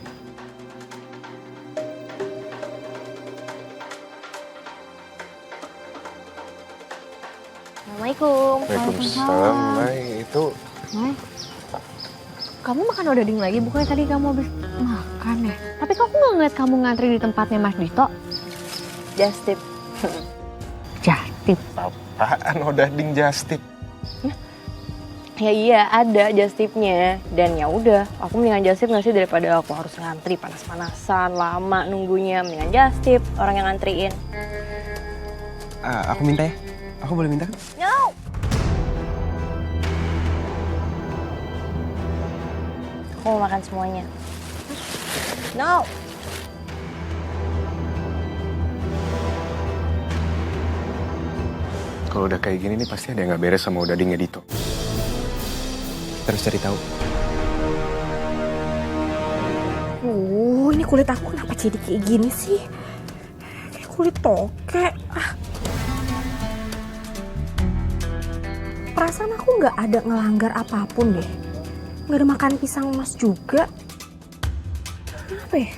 Assalamualaikum.
Waalaikumsalam, Mai. Itu
Mai, kamu makan odading lagi? Bukannya tadi kamu habis makan ya? Tapi kok aku nggak ngeliat kamu ngantri di tempatnya Mas Dito?
Just tip.
Just tip.
apaan odading just tip?
Ya iya, ada just tipnya. Dan ya udah, aku mendingan just tip nggak sih daripada aku harus ngantri panas-panasan, lama nunggunya. Mendingan just tip, orang yang ngantriin.
Aku minta ya? Aku boleh minta kan?
No! Aku mau makan semuanya. No!
Kalau udah kayak gini nih pasti ada yang nggak beres sama odadingnya Dito.
Terus cari tahu.
Ini kulit aku kenapa jadi kayak gini sih? Kayak kulit tokek. Perasaan aku nggak ada ngelanggar apapun deh. Nggak ada makan pisang emas juga. Kenapa ya?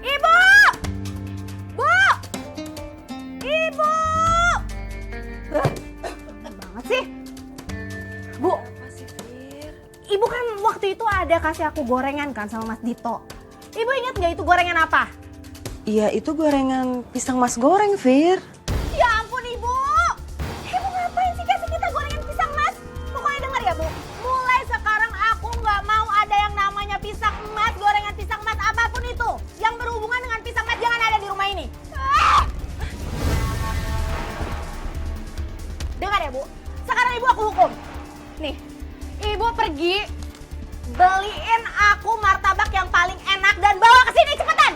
Ibu! Bu! Ibu! Banget sih. Bu, Ibu kan waktu itu ada
kasih aku gorengan kan sama Mas Dito. Ibu ingat nggak itu gorengan apa?
Iya, itu gorengan pisang mas goreng, Fir.
Ya ampun Ibu. Ibu ngapain sih kasih kita gorengan pisang mas? Pokoknya dengar ya Bu, mulai sekarang aku nggak mau ada yang namanya pisang emas, gorengan pisang emas, apapun itu. Yang berhubungan dengan pisang emas jangan ada di rumah ini. Dengar ya Bu, sekarang Ibu aku hukum. Nih, Ibu pergi beliin aku martabak yang paling enak dan bawa ke sini cepetan.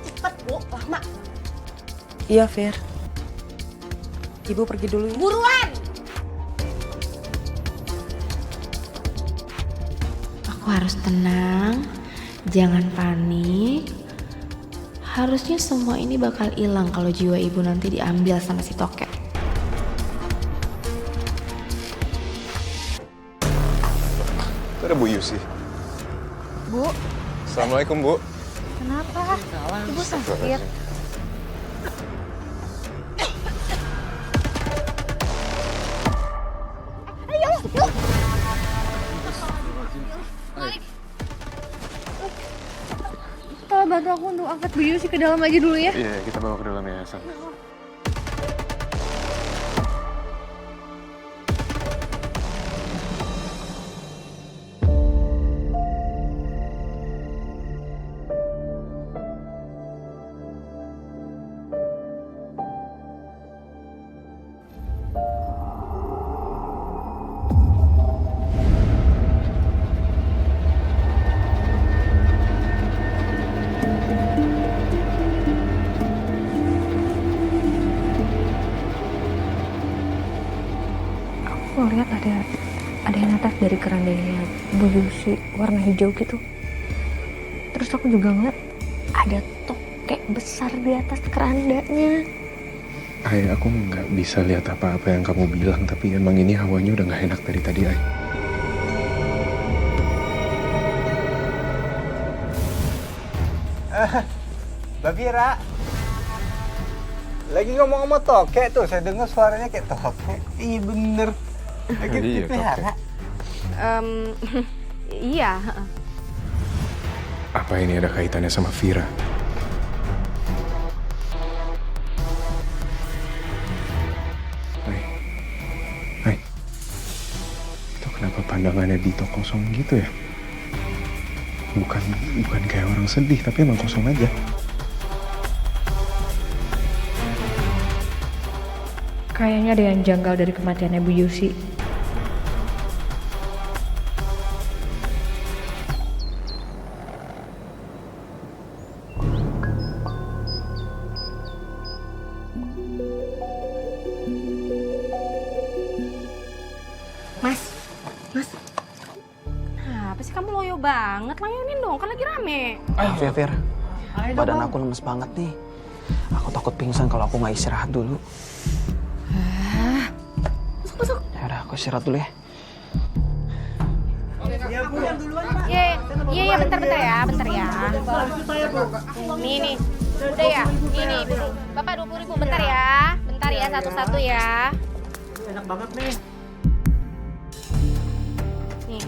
Cepet Bu, lama.
Iya, Fir. Ibu pergi dulu ya.
Buruan!
Aku harus tenang, jangan panik. Harusnya semua ini bakal hilang kalau jiwa ibu nanti diambil sama si Tokek.
Itu ada Bu Yusi.
Bu,
Assalamualaikum, Bu.
kenapa? Ibu sakit. Tolong bantu aku untuk angkat Bu Yusi ke dalam aja dulu ya.
Iya, kita bawa ke dalam ya, San.
Aku lihat ada yang atas dari kerandanya Bu Yusi warna hijau gitu. Terus aku juga ngeliat ada tokek besar di atas kerandanya.
Ay, aku nggak bisa lihat apa-apa yang kamu bilang, tapi emang ini hawanya udah nggak enak dari tadi, Ay.
Mbak Vira. Lagi ngomong-ngomong tokek tuh, saya dengar suaranya kayak tokek. Iya bener. Lagi
Iya,
dipelihara.
Iya.
Apa ini ada kaitannya sama Vira? Ay, itu kenapa pandangannya Dito kosong gitu ya? Bukan kayak orang sedih, tapi emang kosong aja.
Kayaknya ada yang janggal dari kematiannya Bu Yusi.
Mas. Kenapa sih kamu loyo banget? Layanin dong, kan lagi rame.
Fir, badan aku lemes banget nih. Aku takut pingsan kalau aku nggak istirahat dulu.
Masuk.
Ya udah, aku istirahat dulu ya.
Iya, bentar ya. Nih. Udah ya, ini dulu. Bapak 20.000, bentar ya, satu-satu ya.
Enak banget nih.
Nih.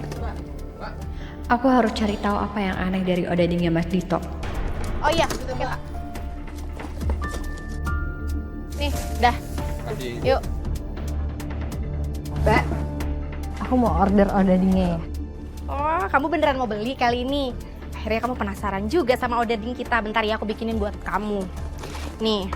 Aku harus cari tahu apa yang aneh dari odadingnya Mas Dito.
Oh iya, oke Pak. Nih, dah. Yuk.
Mbak, aku mau order odadingnya ya.
Oh, kamu beneran mau beli kali ini? Akhirnya kamu penasaran juga sama odading kita. Bentar ya, aku bikinin buat kamu. Nih.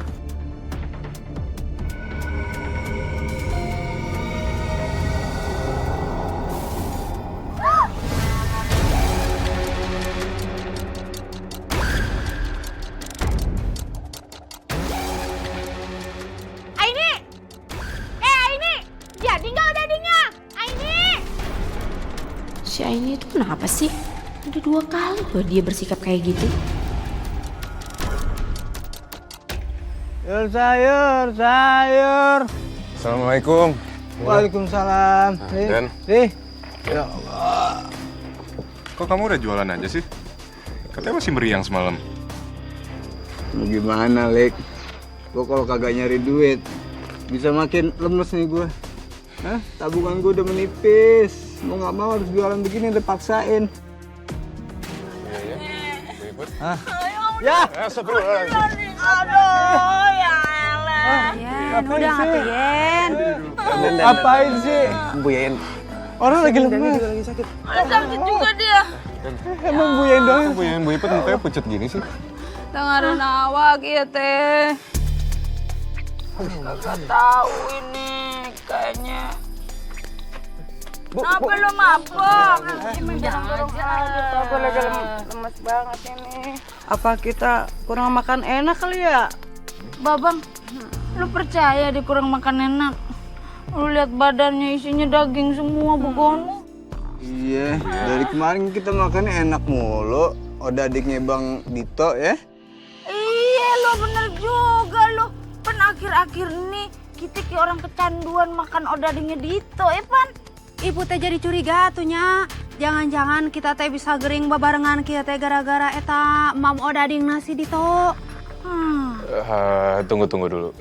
Si Aini itu kenapa sih? Udah 2 kali loh dia bersikap kayak gitu.
Sayur.
Assalamualaikum.
Waalaikumsalam.
Dan?
Ya Allah.
Kok kamu udah jualan aja sih? Katanya masih meriang semalam.
Mau gimana, Lek? Gue kalau kagak nyari duit, bisa makin lemes nih gue. Tabungan gue udah menipis. Mau nggak mau harus jualan begini dipaksain. Hah? Ya.
Aduh, ya elah.
Yen, udah ngapain?
Apain sih?
Bu Yayan.
Orang lagi lemas.
Sakit juga dia.
Emang Bu Yayan doang?
Bu Yayan, Bu Ipet mukanya pucet gini sih.
Dengarin awak ya teh. Nggak tahu ini kayaknya. Kenapa lo mabok? Dorong-dorong aja. Aku lagi lemas banget ini.
Apa kita kurang makan enak kali ya?
Babang, lu percaya dia kurang makan enak? Lu lihat badannya isinya daging semua begono.
Iya, dari kemarin kita makannya enak mulu. Odadingnya Bang Dito ya.
Iya lo bener juga lo. Pen akhir-akhir nih kita kayak orang kecanduan makan odadingnya Dito, Pan.
Ibu teh jadi curiga atunya. Jangan-jangan kita teh bisa gering babarengan kita teh gara-gara eta mam odading nasi Dito.
Tunggu dulu.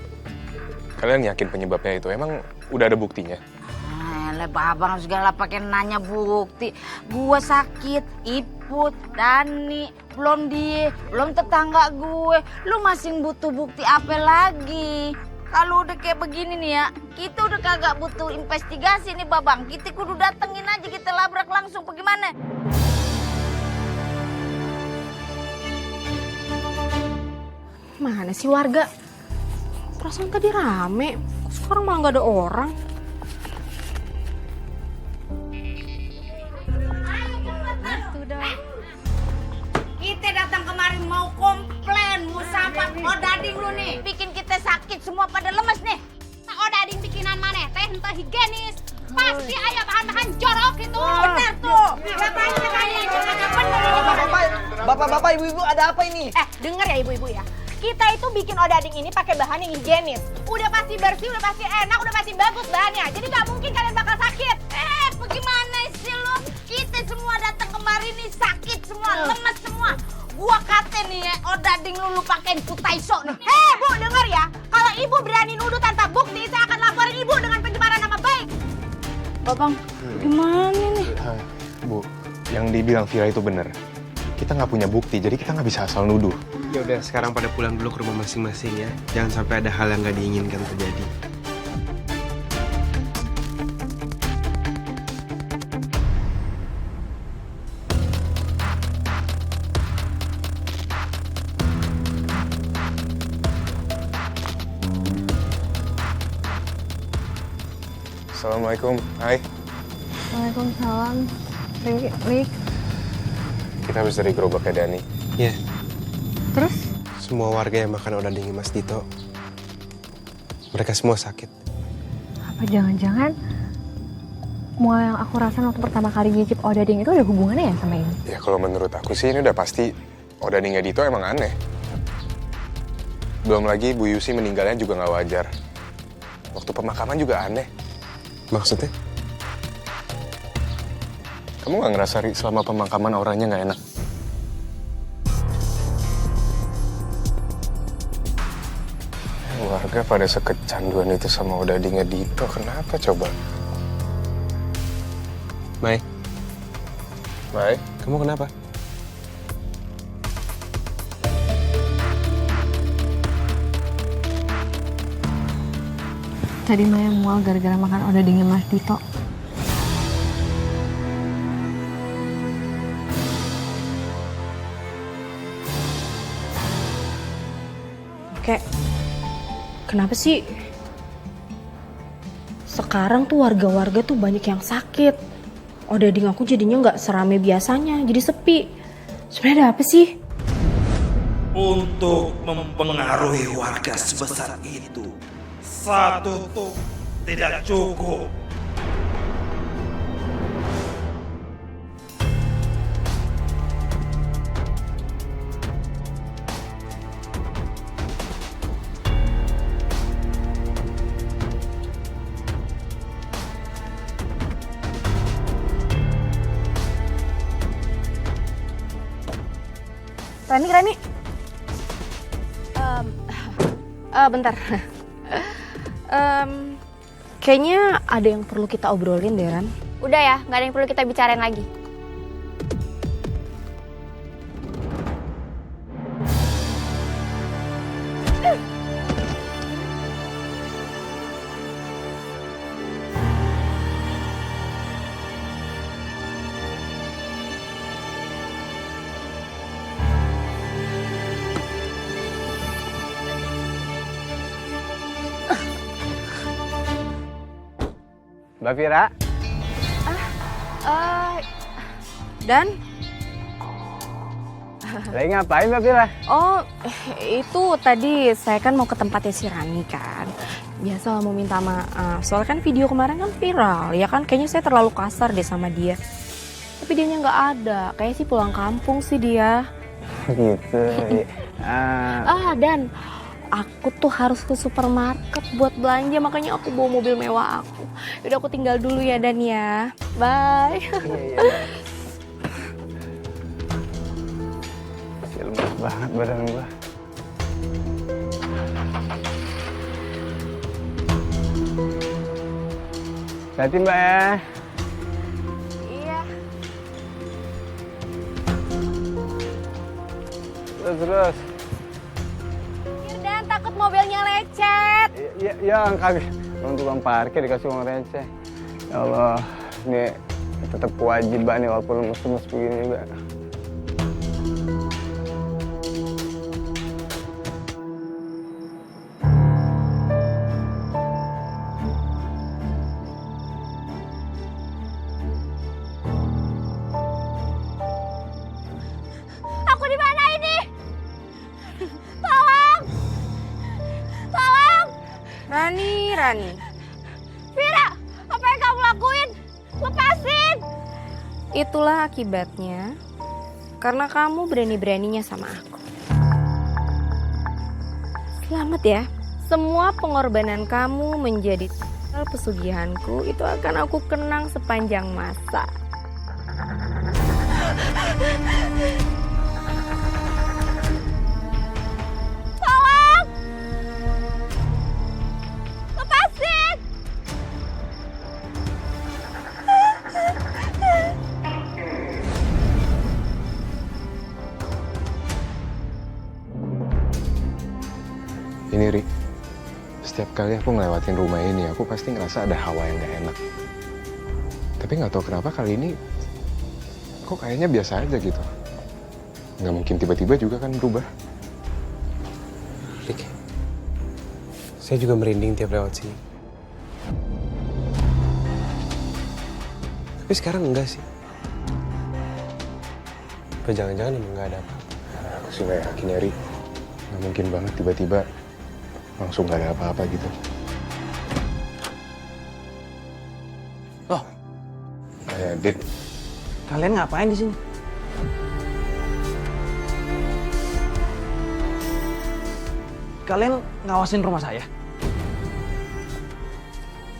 Kalian yakin penyebabnya itu? Emang udah ada buktinya?
Babang segala pakai nanya bukti. Gua sakit, Iput, Dani, belum dia, belum tetangga gue. Lu masih butuh bukti apa lagi? Kalau udah kayak begini nih ya, kita udah kagak butuh investigasi nih Babang. Kita kudu datengin aja, kita labrak langsung bagaimana?
Mana sih warga? Perasaan tadi rame, kok sekarang malah nggak ada orang?
Kita datang kemarin mau komplain, mau sampah odading lu nih. Bikin kita sakit semua pada lemes nih.
Nah, odading bikinan mana teh entah higienis. Pasti aya bahan-bahan jorok itu.
Benar tuh. Katanya
Bapak-bapak, ibu-ibu ada apa ini?
Denger ya ibu-ibu ya. Kita itu bikin odading ini pakai bahan yang higienis. Udah pasti bersih, udah pasti enak, udah pasti bagus bahannya. Jadi nggak mungkin kalian bakal sakit.
Bagaimana sih lu? Kita semua datang kemarin nih sakit semua, lemes semua. Gua kata nih ya, odading lu pakein Putaiso nih.
Bu, denger ya. Kalau ibu berani nuduh tanpa bukti, saya akan laporin ibu dengan pencemaran nama baik.
Babang, gimana nih?
Bu, yang dibilang Vira itu bener. Kita nggak punya bukti, jadi kita nggak bisa asal nuduh.
Ya udah, sekarang pada pulang dulu ke rumah masing-masing ya. Jangan sampai ada hal yang nggak diinginkan terjadi.
Assalamualaikum, hai.
Waalaikumsalam. Rik.
Kita habis dari gerobaknya Dani.
Iya.
Terus?
Semua warga yang makan odadingnya Mas Dito, mereka semua sakit.
Apa jangan-jangan mual yang aku rasain waktu pertama kali nyicip odading itu ada hubungannya ya sama ini?
Ya kalau menurut aku sih ini udah pasti odadingnya Dito emang aneh. Belum lagi Bu Yusi meninggalnya juga nggak wajar. Waktu pemakaman juga aneh.
Maksudnya?
Kamu nggak ngerasa Ri, selama pemakaman auranya nggak enak? Warga pada sekecanduan itu sama odadingnya Dito, kenapa coba?
Mai.
Mai?
Kamu kenapa?
Tadi Maya mual gara-gara makan odadingnya Mas Dito.
Kayak, kenapa sih sekarang tuh warga-warga tuh banyak yang sakit? Odading aku jadinya nggak serame biasanya, jadi sepi. Sebenarnya ada apa sih?
Untuk mempengaruhi warga sebesar itu, satu tuh tidak cukup.
Rani. Bentar. Kayaknya ada yang perlu kita obrolin deh, Ran.
Udah ya, nggak ada yang perlu kita bicarain lagi.
Mbak Vira?
Dan?
Lagi ngapain Mbak Vira?
Oh, itu tadi saya kan mau ke tempatnya si Rani kan. Biasa lah mau minta maaf. Soalnya kan video kemarin kan viral, ya kan? Kayaknya saya terlalu kasar deh sama dia. Tapi dianya nggak ada. Kayaknya sih pulang kampung sih dia.
Gitu.
Dan aku tuh harus ke supermarket buat belanja, makanya aku bawa mobil mewah aku. Udah aku tinggal dulu ya Dan ya. Bye.
Masih lemas banget badan gua. Hati Mbak ya.
Iya.
Terus.
Dan takut mobilnya lecet.
Ya kagak. Orang tukang parkir dikasih uang receh. Ya Allah, ini tetap kewajiban nih walaupun lemes-lemes begini juga.
Aku di mana ini? Tolong! Tolong!
Rani.
Vira, apa yang kamu lakuin? Lepasin!
Itulah akibatnya karena kamu berani-beraninya sama aku. Selamat ya. Semua pengorbanan kamu menjadi pesugihanku itu akan aku kenang sepanjang masa.
Tolong! Lepasin!
Ini Ri, setiap kali aku ngelewatin rumah ini, aku pasti ngerasa ada hawa yang gak enak. Tapi gak tahu kenapa kali ini, kok kayaknya biasa aja gitu. Gak mungkin tiba-tiba juga kan berubah.
Rik, saya juga merinding tiap lewat sini. Tapi sekarang enggak sih. Apa jangan-jangan emang gak ada apa-apa?
Aku sih gak yakin ya Ri. Gak mungkin banget tiba-tiba langsung gak ada apa-apa gitu.
Loh,
Dit.
kalian ngapain di sini? Kalian ngawasin rumah saya?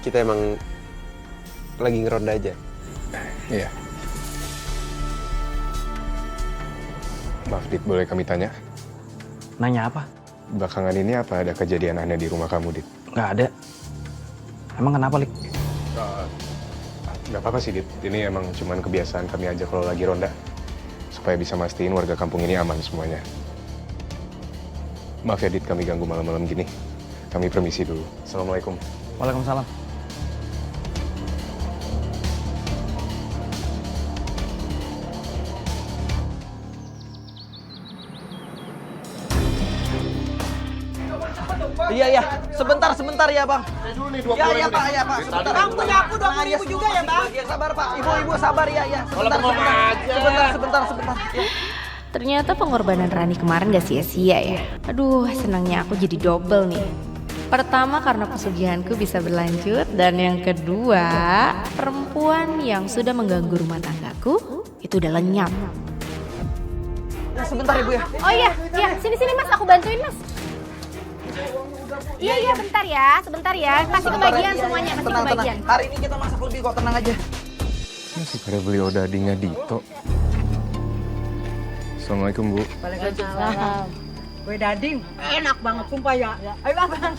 Kita emang lagi ngeronda aja.
Iya. Maaf Dit, boleh kami tanya?
Nanya apa?
Belakangan ini apa ada kejadian aneh di rumah kamu, Dit?
Nggak ada. Emang kenapa, Lik?
Nggak apa-apa sih, Dit. Ini emang cuman kebiasaan kami aja kalau lagi ronda. Supaya bisa mastiin warga kampung ini aman semuanya. Maaf ya, Dit, kami ganggu malam-malam gini. Kami permisi dulu. Assalamualaikum.
Waalaikumsalam. Iya, sebentar ya bang. Ya Pak, sebentar.
Bang, punya aku 20.000 juga ya bang?
Sabar Pak, ibu sabar ya. Sebentar. Ya.
Ternyata pengorbanan Rani kemarin gak sia-sia ya. Aduh, senangnya aku jadi double nih. Pertama karena pesugihanku bisa berlanjut, dan yang kedua, perempuan yang sudah mengganggu rumah tanggaku itu udah lenyap.
Sebentar Ibu ya.
Oh iya, sini Mas, aku bantuin Mas. Iya, sebentar ya. Kasih kebagian semuanya, kasih kebagian.
Hari ini kita masak lebih kok, tenang aja.
Masih pada beli odadingnya Dito. Assalamualaikum, Bu.
Waalaikumsalam. Kue dading enak banget sumpah ya. Ayo bang.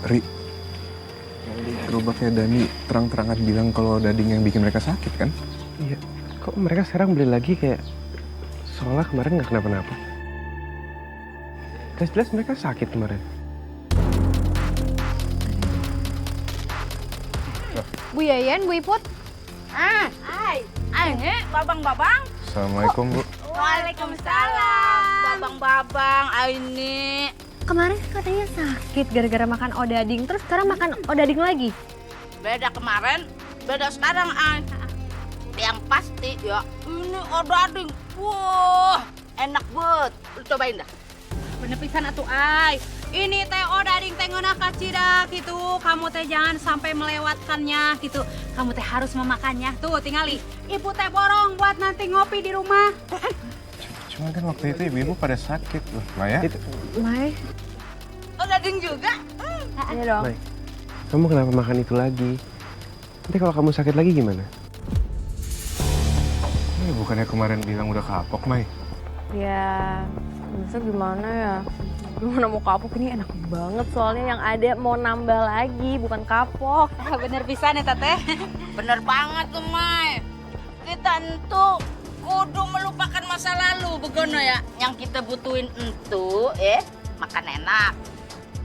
Ri, gerobaknya Dani terang-terangan bilang kalau Dading yang bikin mereka sakit kan?
Iya, kok mereka sekarang beli lagi kayak seolah kemarin nggak kenapa-napa. Jelas-jelas mereka sakit kemarin.
Bu Yayan, Bu Iput.
Ini babang-babang.
Assalamualaikum, Bu.
Waalaikumsalam. Babang-babang, ini.
Kemarin katanya sakit gara-gara makan odading, terus sekarang makan odading lagi.
Beda kemarin, beda sekarang, Ay. Yang pasti ya, ini odading. Wah, enak banget. Lu cobain dah.
Bener pisan atuh Ay. Ini teh odading teh ngeunah kacidak gitu. Kamu teh jangan sampai melewatkannya gitu. Kamu teh harus memakannya. Tuh, tingali. Ibu teh borong buat nanti ngopi di rumah.
Cuma kan waktu itu ibu-ibu pada sakit loh, Maya.
Mai.
Odading juga.
Iya dong.
Mai, kamu kenapa makan itu lagi? Nanti kalau kamu sakit lagi gimana?
Bukannya kemarin bilang udah kapok, Mai?
Ya, bisa gimana ya? Gimana mau kapok, ini enak banget soalnya yang ada mau nambah lagi, bukan kapok.
Bener pisan ya Teteh.
Bener banget tuh, Mai. Kita entu kudu melupakan masa lalu, begono ya. Yang kita butuhin entu, makan enak,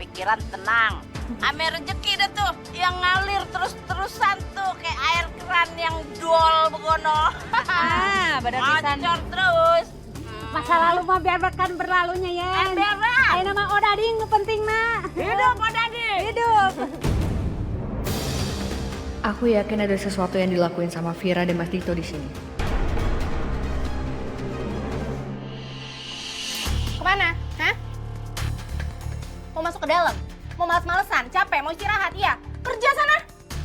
pikiran tenang. Ame rezeki dah tuh, yang ngalir terus-terusan tuh kayak air keran yang dol, begono.
Bener pisan.
Ngacor terus.
Masa lalu mah biarkan berlalunya ya.
Emberan.
Ayo nama odading nu penting mah.
Hidup odading.
Hidup.
Aku yakin ada sesuatu yang dilakuin sama Vira dan Mas Dito di sini.
Kemana? Hah? Mau masuk ke dalam? Mau males-malesan? Capek? Mau istirahat? Iya. Kerja sana.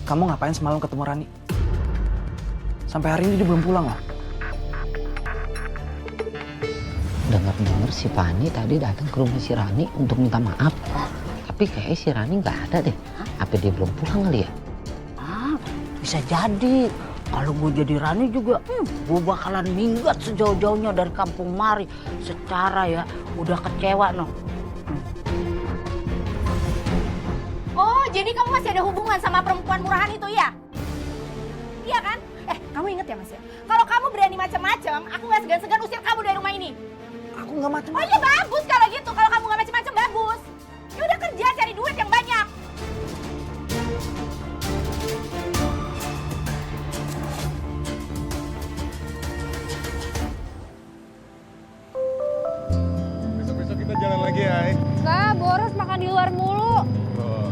Kamu ngapain semalam ketemu Rani? Sampai hari ini dia belum pulang loh.
Dengar-dengar si Fani tadi datang ke rumah si Rani untuk minta maaf. Tapi kayaknya si Rani nggak ada deh. Apa dia belum pulang kali ya? Bisa jadi. Kalau gue jadi Rani juga, gue bakalan minggat sejauh-jauhnya dari kampung Mari. Secara ya, udah kecewa noh.
Oh, jadi kamu masih ada hubungan sama perempuan murahan itu ya? Iya kan? Kamu inget ya Mas ya? Kalau kamu berani macam-macam, aku nggak segan-segan usir kamu dari rumah ini.
Aku nggak macam-macam.
Oh iya bagus kalau gitu. Kalau kamu nggak macam-macam bagus. Ya udah kerja cari duit yang banyak.
Besok-besok kita jalan lagi ya, Ay.
Kak, boros makan di luar mulu.
Oh,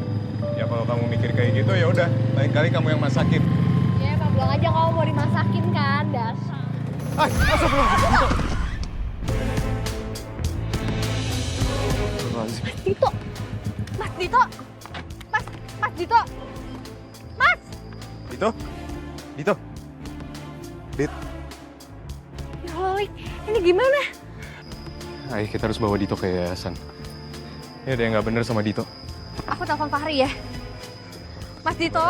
ya kalau kamu mikir kayak gitu ya udah, lain kali kamu yang masakin.
Ya, Pak, bilang aja kamu mau dimasakin kan, dasar.
Mas Dito. Mas Dito. Mas Dito. Mas.
Dito? Dito? Dit?
Ya Allah, ini gimana?
Ay, kita harus bawa Dito ke yayasan. Ya ada yang nggak bener sama Dito.
Aku telepon Fahri ya. Mas Dito.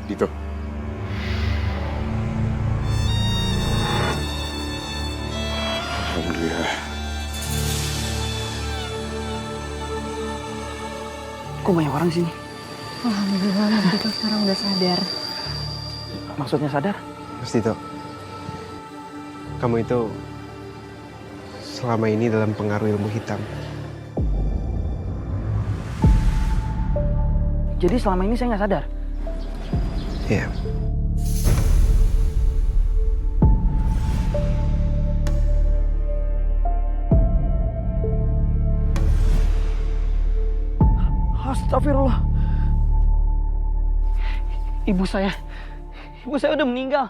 Dito. Alhamdulillah.
Kok banyak orang sini?
Alhamdulillah Mas Dito sekarang udah sadar.
Maksudnya sadar?
Mas Dito, kamu itu selama ini dalam pengaruh ilmu hitam.
Jadi selama ini saya nggak sadar?
Iya.
Astagfirullah. Ibu saya udah meninggal.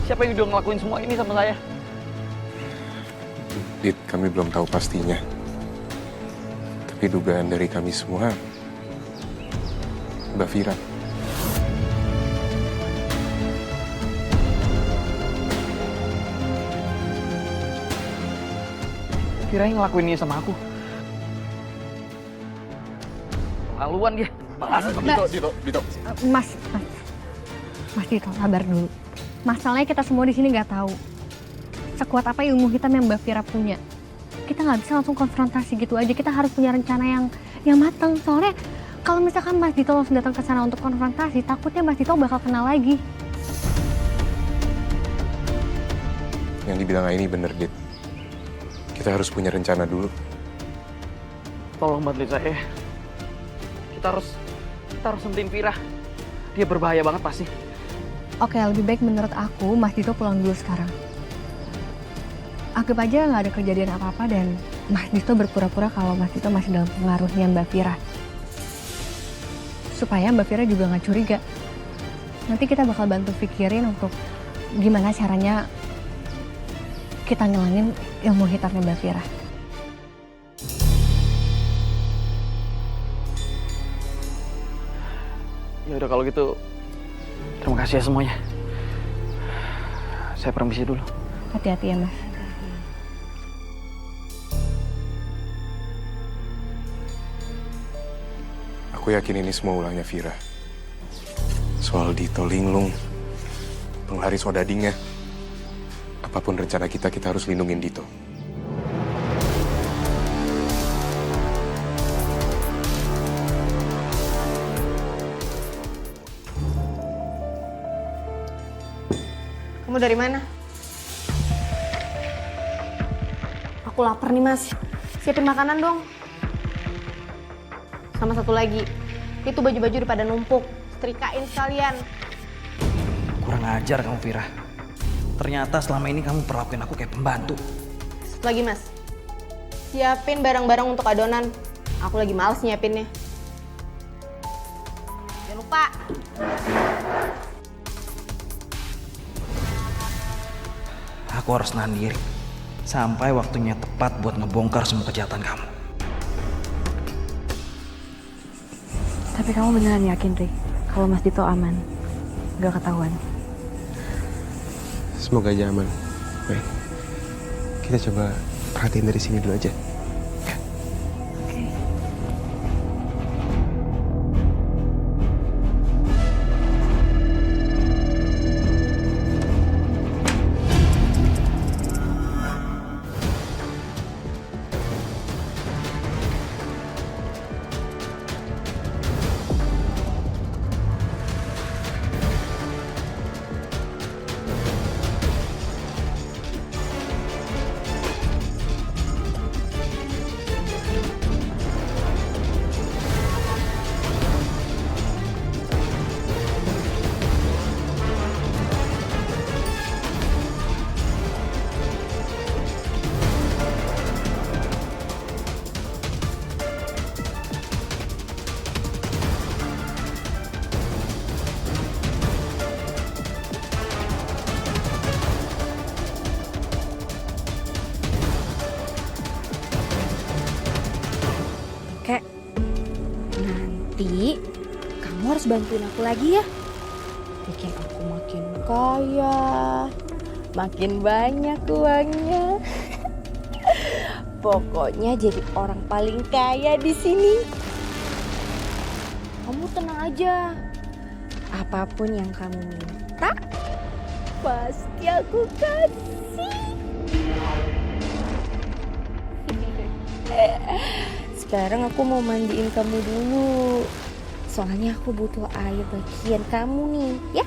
Siapa yang udah ngelakuin semua ini sama saya?
Dit, kami belum tahu pastinya. Tapi dugaan dari kami semua, Mbak Fira.
Fira yang ngelakuin ini sama aku. Laluan dia.
Mas Dito, sabar dulu. Masalahnya kita semua di sini nggak tahu sekuat apa ilmu hitam yang Mbak Fira punya. Kita nggak bisa langsung konfrontasi gitu aja. Kita harus punya rencana yang matang. Soalnya kalau misalkan Mas Dito langsung datang ke sana untuk konfrontasi, takutnya Mas Dito bakal kenal lagi.
Yang dibilang ini bener, Dit. Kita harus punya rencana dulu.
Tolong bantuin saya. Kita harus hentiin Fira. Dia berbahaya banget pasti.
Oke, lebih baik menurut aku Mas Dito pulang dulu sekarang. Anggap aja nggak ada kejadian apa-apa dan Mas Dito berpura-pura kalau Mas Dito masih dalam pengaruhnya Mbak Fira. Supaya Mbak Fira juga nggak curiga. Nanti kita bakal bantu pikirin untuk gimana caranya kita ngilangin ilmu hitamnya Mbak Fira.
Ya udah kalau gitu, terima kasih ya semuanya. Saya permisi dulu.
Hati-hati ya, Mas.
Aku yakin ini semua ulahnya Fira. Soal Dito linglung, penglaris odadingnya. Apapun rencana kita harus lindungin Dito.
Kamu dari mana? Aku lapar nih, Mas. Siapin makanan dong. Sama satu lagi, itu baju-baju udah pada numpuk. Setrikain sekalian.
Kurang ajar kamu, Fira. Ternyata selama ini kamu perlakuin aku kayak pembantu.
Satu lagi, Mas. Siapin barang-barang untuk adonan. Aku lagi males nyiapinnya. Jangan lupa.
Aku harus nahan diri. Sampai waktunya tepat buat ngebongkar semua kejahatan kamu.
Tapi kamu beneran yakin, Ri? Kalau Mas Dito aman? Gak ketahuan?
Semoga aja aman. Baik, kita coba perhatiin dari sini dulu aja.
Kek, nanti kamu harus bantuin aku lagi ya. Bikin aku makin kaya, makin banyak uangnya. Pokoknya jadi orang paling kaya di sini. Kamu tenang aja. Apapun yang kamu minta, pasti aku kasih. Sekarang aku mau mandiin kamu dulu. Soalnya aku butuh air bagian kamu nih, ya?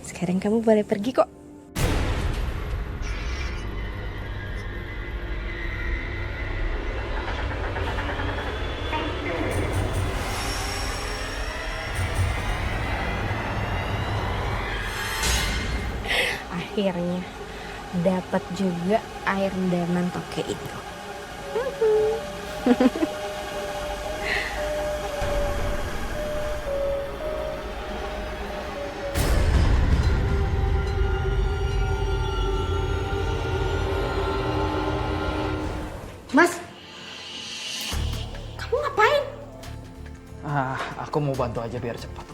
Sekarang kamu boleh pergi kok. Akhirnya dapat juga air rendaman toke itu.
Mas, kamu ngapain?
Aku mau bantu aja biar cepat.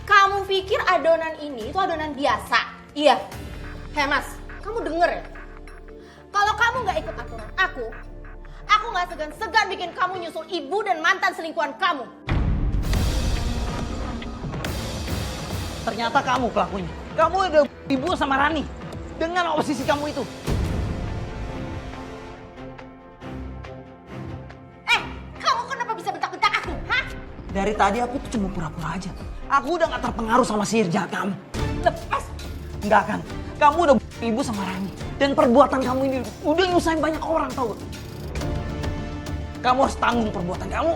Kamu pikir adonan ini itu adonan biasa? Iya. Hei Mas, kamu denger ya? Kalau kamu nggak ikut aturan aku nggak segan-segan bikin kamu nyusul ibu dan mantan selingkuhan kamu.
Ternyata kamu pelakunya. Kamu udah ibu sama Rani dengan obsesi kamu itu.
Kamu kenapa bisa bentak-bentak aku? Hah?
Dari tadi aku tuh cuma pura-pura aja. Aku udah gak terpengaruh sama sihir jahat kamu.
Lepas.
Enggak kan? Kamu udah ibu sama Rani. Dan perbuatan kamu ini udah nyusahin banyak orang, tau gak? Kamu harus tanggung perbuatan kamu.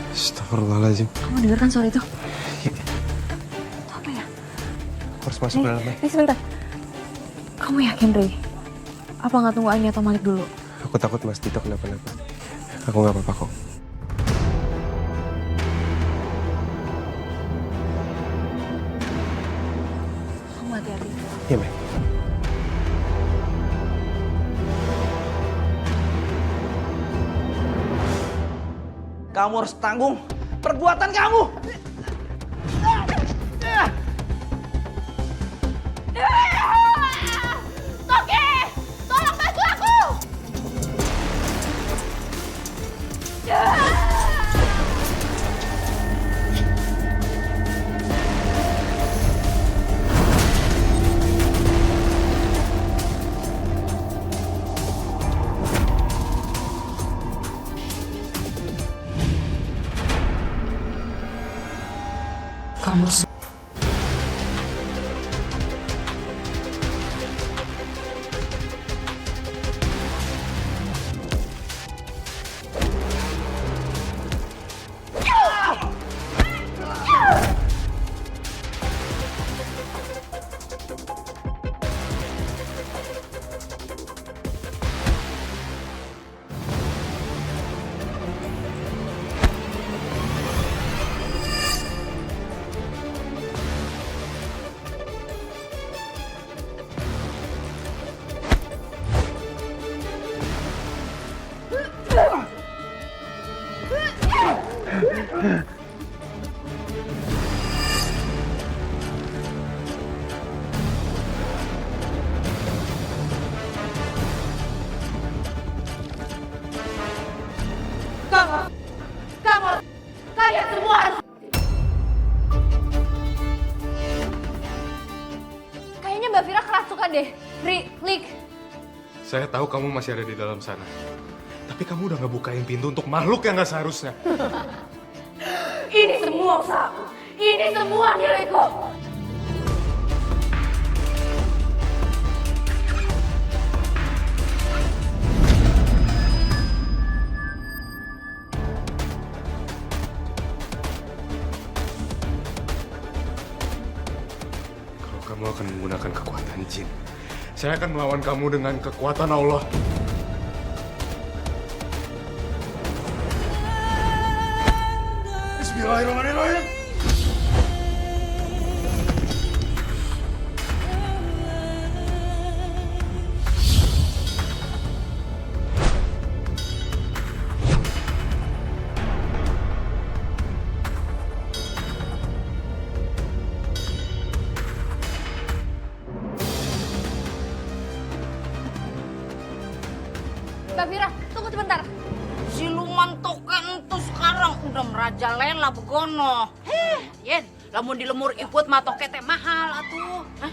Astagfirullahaladzim.
Kamu denger kan suara itu? Apa ya?
Harus masuk dalam ya.
Sebentar. Kamu yakin, Rey? Apa nggak tunggu Aini atau Malik dulu?
Aku takut Mas Dito kenapa-napa. Aku nggak apa-apa kok.
Kamu hati-hati.
Iya, Mai.
Kamu harus tanggung perbuatan kamu.
Toke, tolong bantu aku.
Kamu
Kalian semua harus.
Kayaknya Mbak Fira kerasukan deh. Lik.
Saya tahu kamu masih ada di dalam sana. Tapi kamu udah ngebukain pintu untuk makhluk yang gak seharusnya.
Ini semua usahaku. Ini semua nilaiku.
Kalau kamu akan menggunakan kekuatan jin, saya akan melawan kamu dengan kekuatan Allah. Bismillahirrahmanirrahim.
Mbak Fira, tunggu sebentar. Siluman toke itu sekarang udah merajalela begono. Yen, lamun di lemur iput mah toke teh mahal atuh. Hah?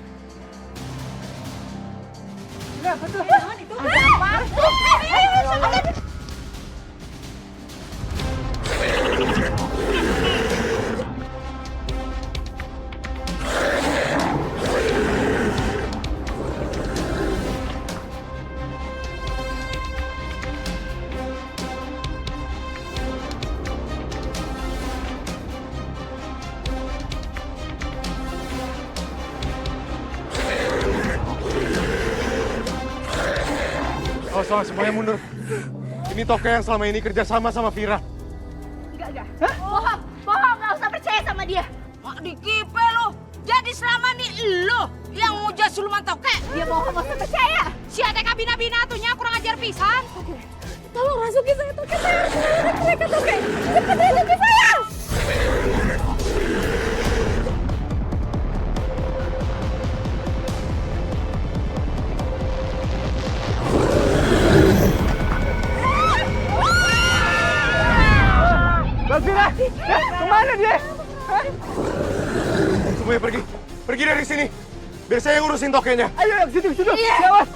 Ada apa tuh? Ada apa?
kosong, semuanya mundur. Ini Toke yang selama ini kerja sama Vira.
Enggak. Bohong, nggak usah percaya sama dia.
Mak dikipe lo. Jadi selama ini lo yang muja siluman Toke.
Dia bohong, nggak usah percaya.
Si ate kabina-bina tuhnya kurang ajar pisan.
Tolong rasuki saya Toke, saya mereka Toke. Cepat rasuki saya.
Bang Vira, kemana dia?
Semuanya pergi. Pergi dari sini. Biar saya yang ngurusin Tokenya.
Ayo, sini.
Iya.
Awas.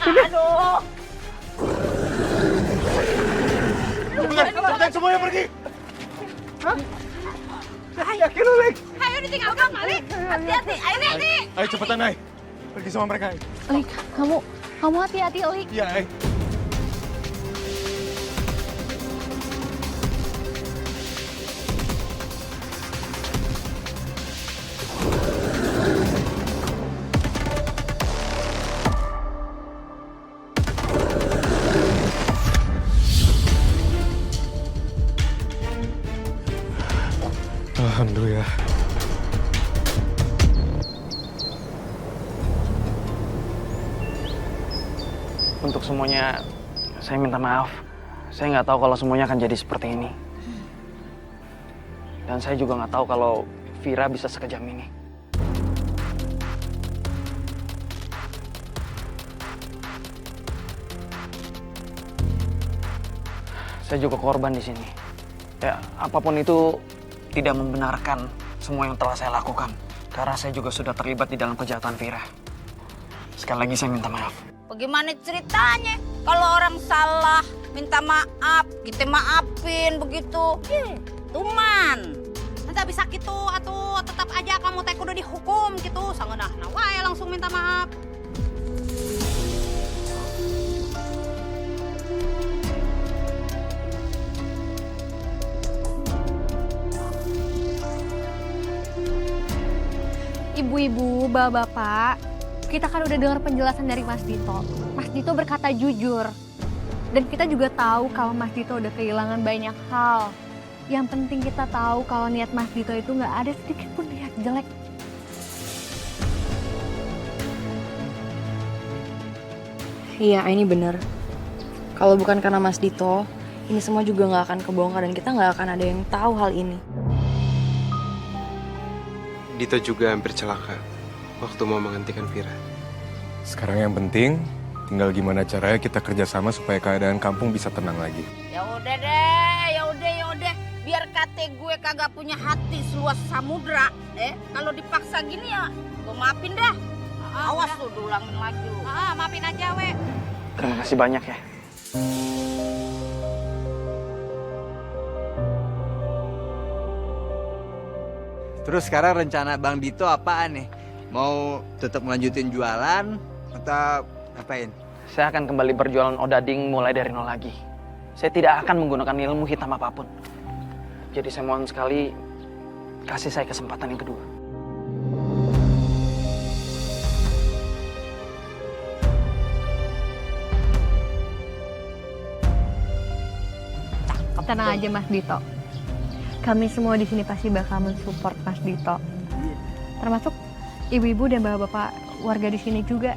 Aduh.
Cepetan semuanya pergi.
Yakin lu, Lik?
Ayo ditinggalkan, Malik. Hati-hati, ayo hati.
Ayo cepetan, Nay. Pergi sama mereka.
Lik, kamu hati-hati, Lik.
Iya, Nay. Alhamdulillah.
Untuk semuanya, saya minta maaf. Saya nggak tahu kalau semuanya akan jadi seperti ini. Dan saya juga nggak tahu kalau Vira bisa sekejam ini. Saya juga korban di sini. Ya, apapun itu tidak membenarkan semua yang telah saya lakukan. Karena saya juga sudah terlibat di dalam kejahatan Vira. Sekali lagi saya minta maaf.
Bagaimana ceritanya? Kalau orang salah, minta maaf, kita maafin begitu. Tuman. Nanti bisa gitu, atuh tetap aja kamu teh kudu dihukum gitu. Sangeunahna wae langsung minta maaf.
Ibu-ibu, bapak-bapak, kita kan udah dengar penjelasan dari Mas Dito. Mas Dito berkata jujur. Dan kita juga tahu kalau Mas Dito udah kehilangan banyak hal. Yang penting kita tahu kalau niat Mas Dito itu nggak ada sedikit pun niat jelek.
Iya, ini bener. Kalau bukan karena Mas Dito, ini semua juga nggak akan kebongkar dan kita nggak akan ada yang tahu hal ini.
Dito juga hampir celaka waktu mau menghentikan Vira.
Sekarang yang penting, tinggal gimana caranya kita kerjasama supaya keadaan kampung bisa tenang lagi.
Ya udah deh, ya udah. Biar kate gue kagak punya hati seluas samudra. Kalau dipaksa gini ya, gue maafin dah. Awas lu, diulangin lagi lu. Maafin aja, we.
Terima kasih banyak ya.
Terus sekarang rencana Bang Dito apaan nih? Mau tetap melanjutin jualan atau ngapain?
Saya akan kembali berjualan odading mulai dari nol lagi. Saya tidak akan menggunakan ilmu hitam apapun. Jadi saya mohon sekali, kasih saya kesempatan yang kedua.
Tenang aja Mas Dito. Kami semua di sini pasti bakal mensupport Mas Dito. Termasuk ibu-ibu dan bapak-bapak warga di sini juga.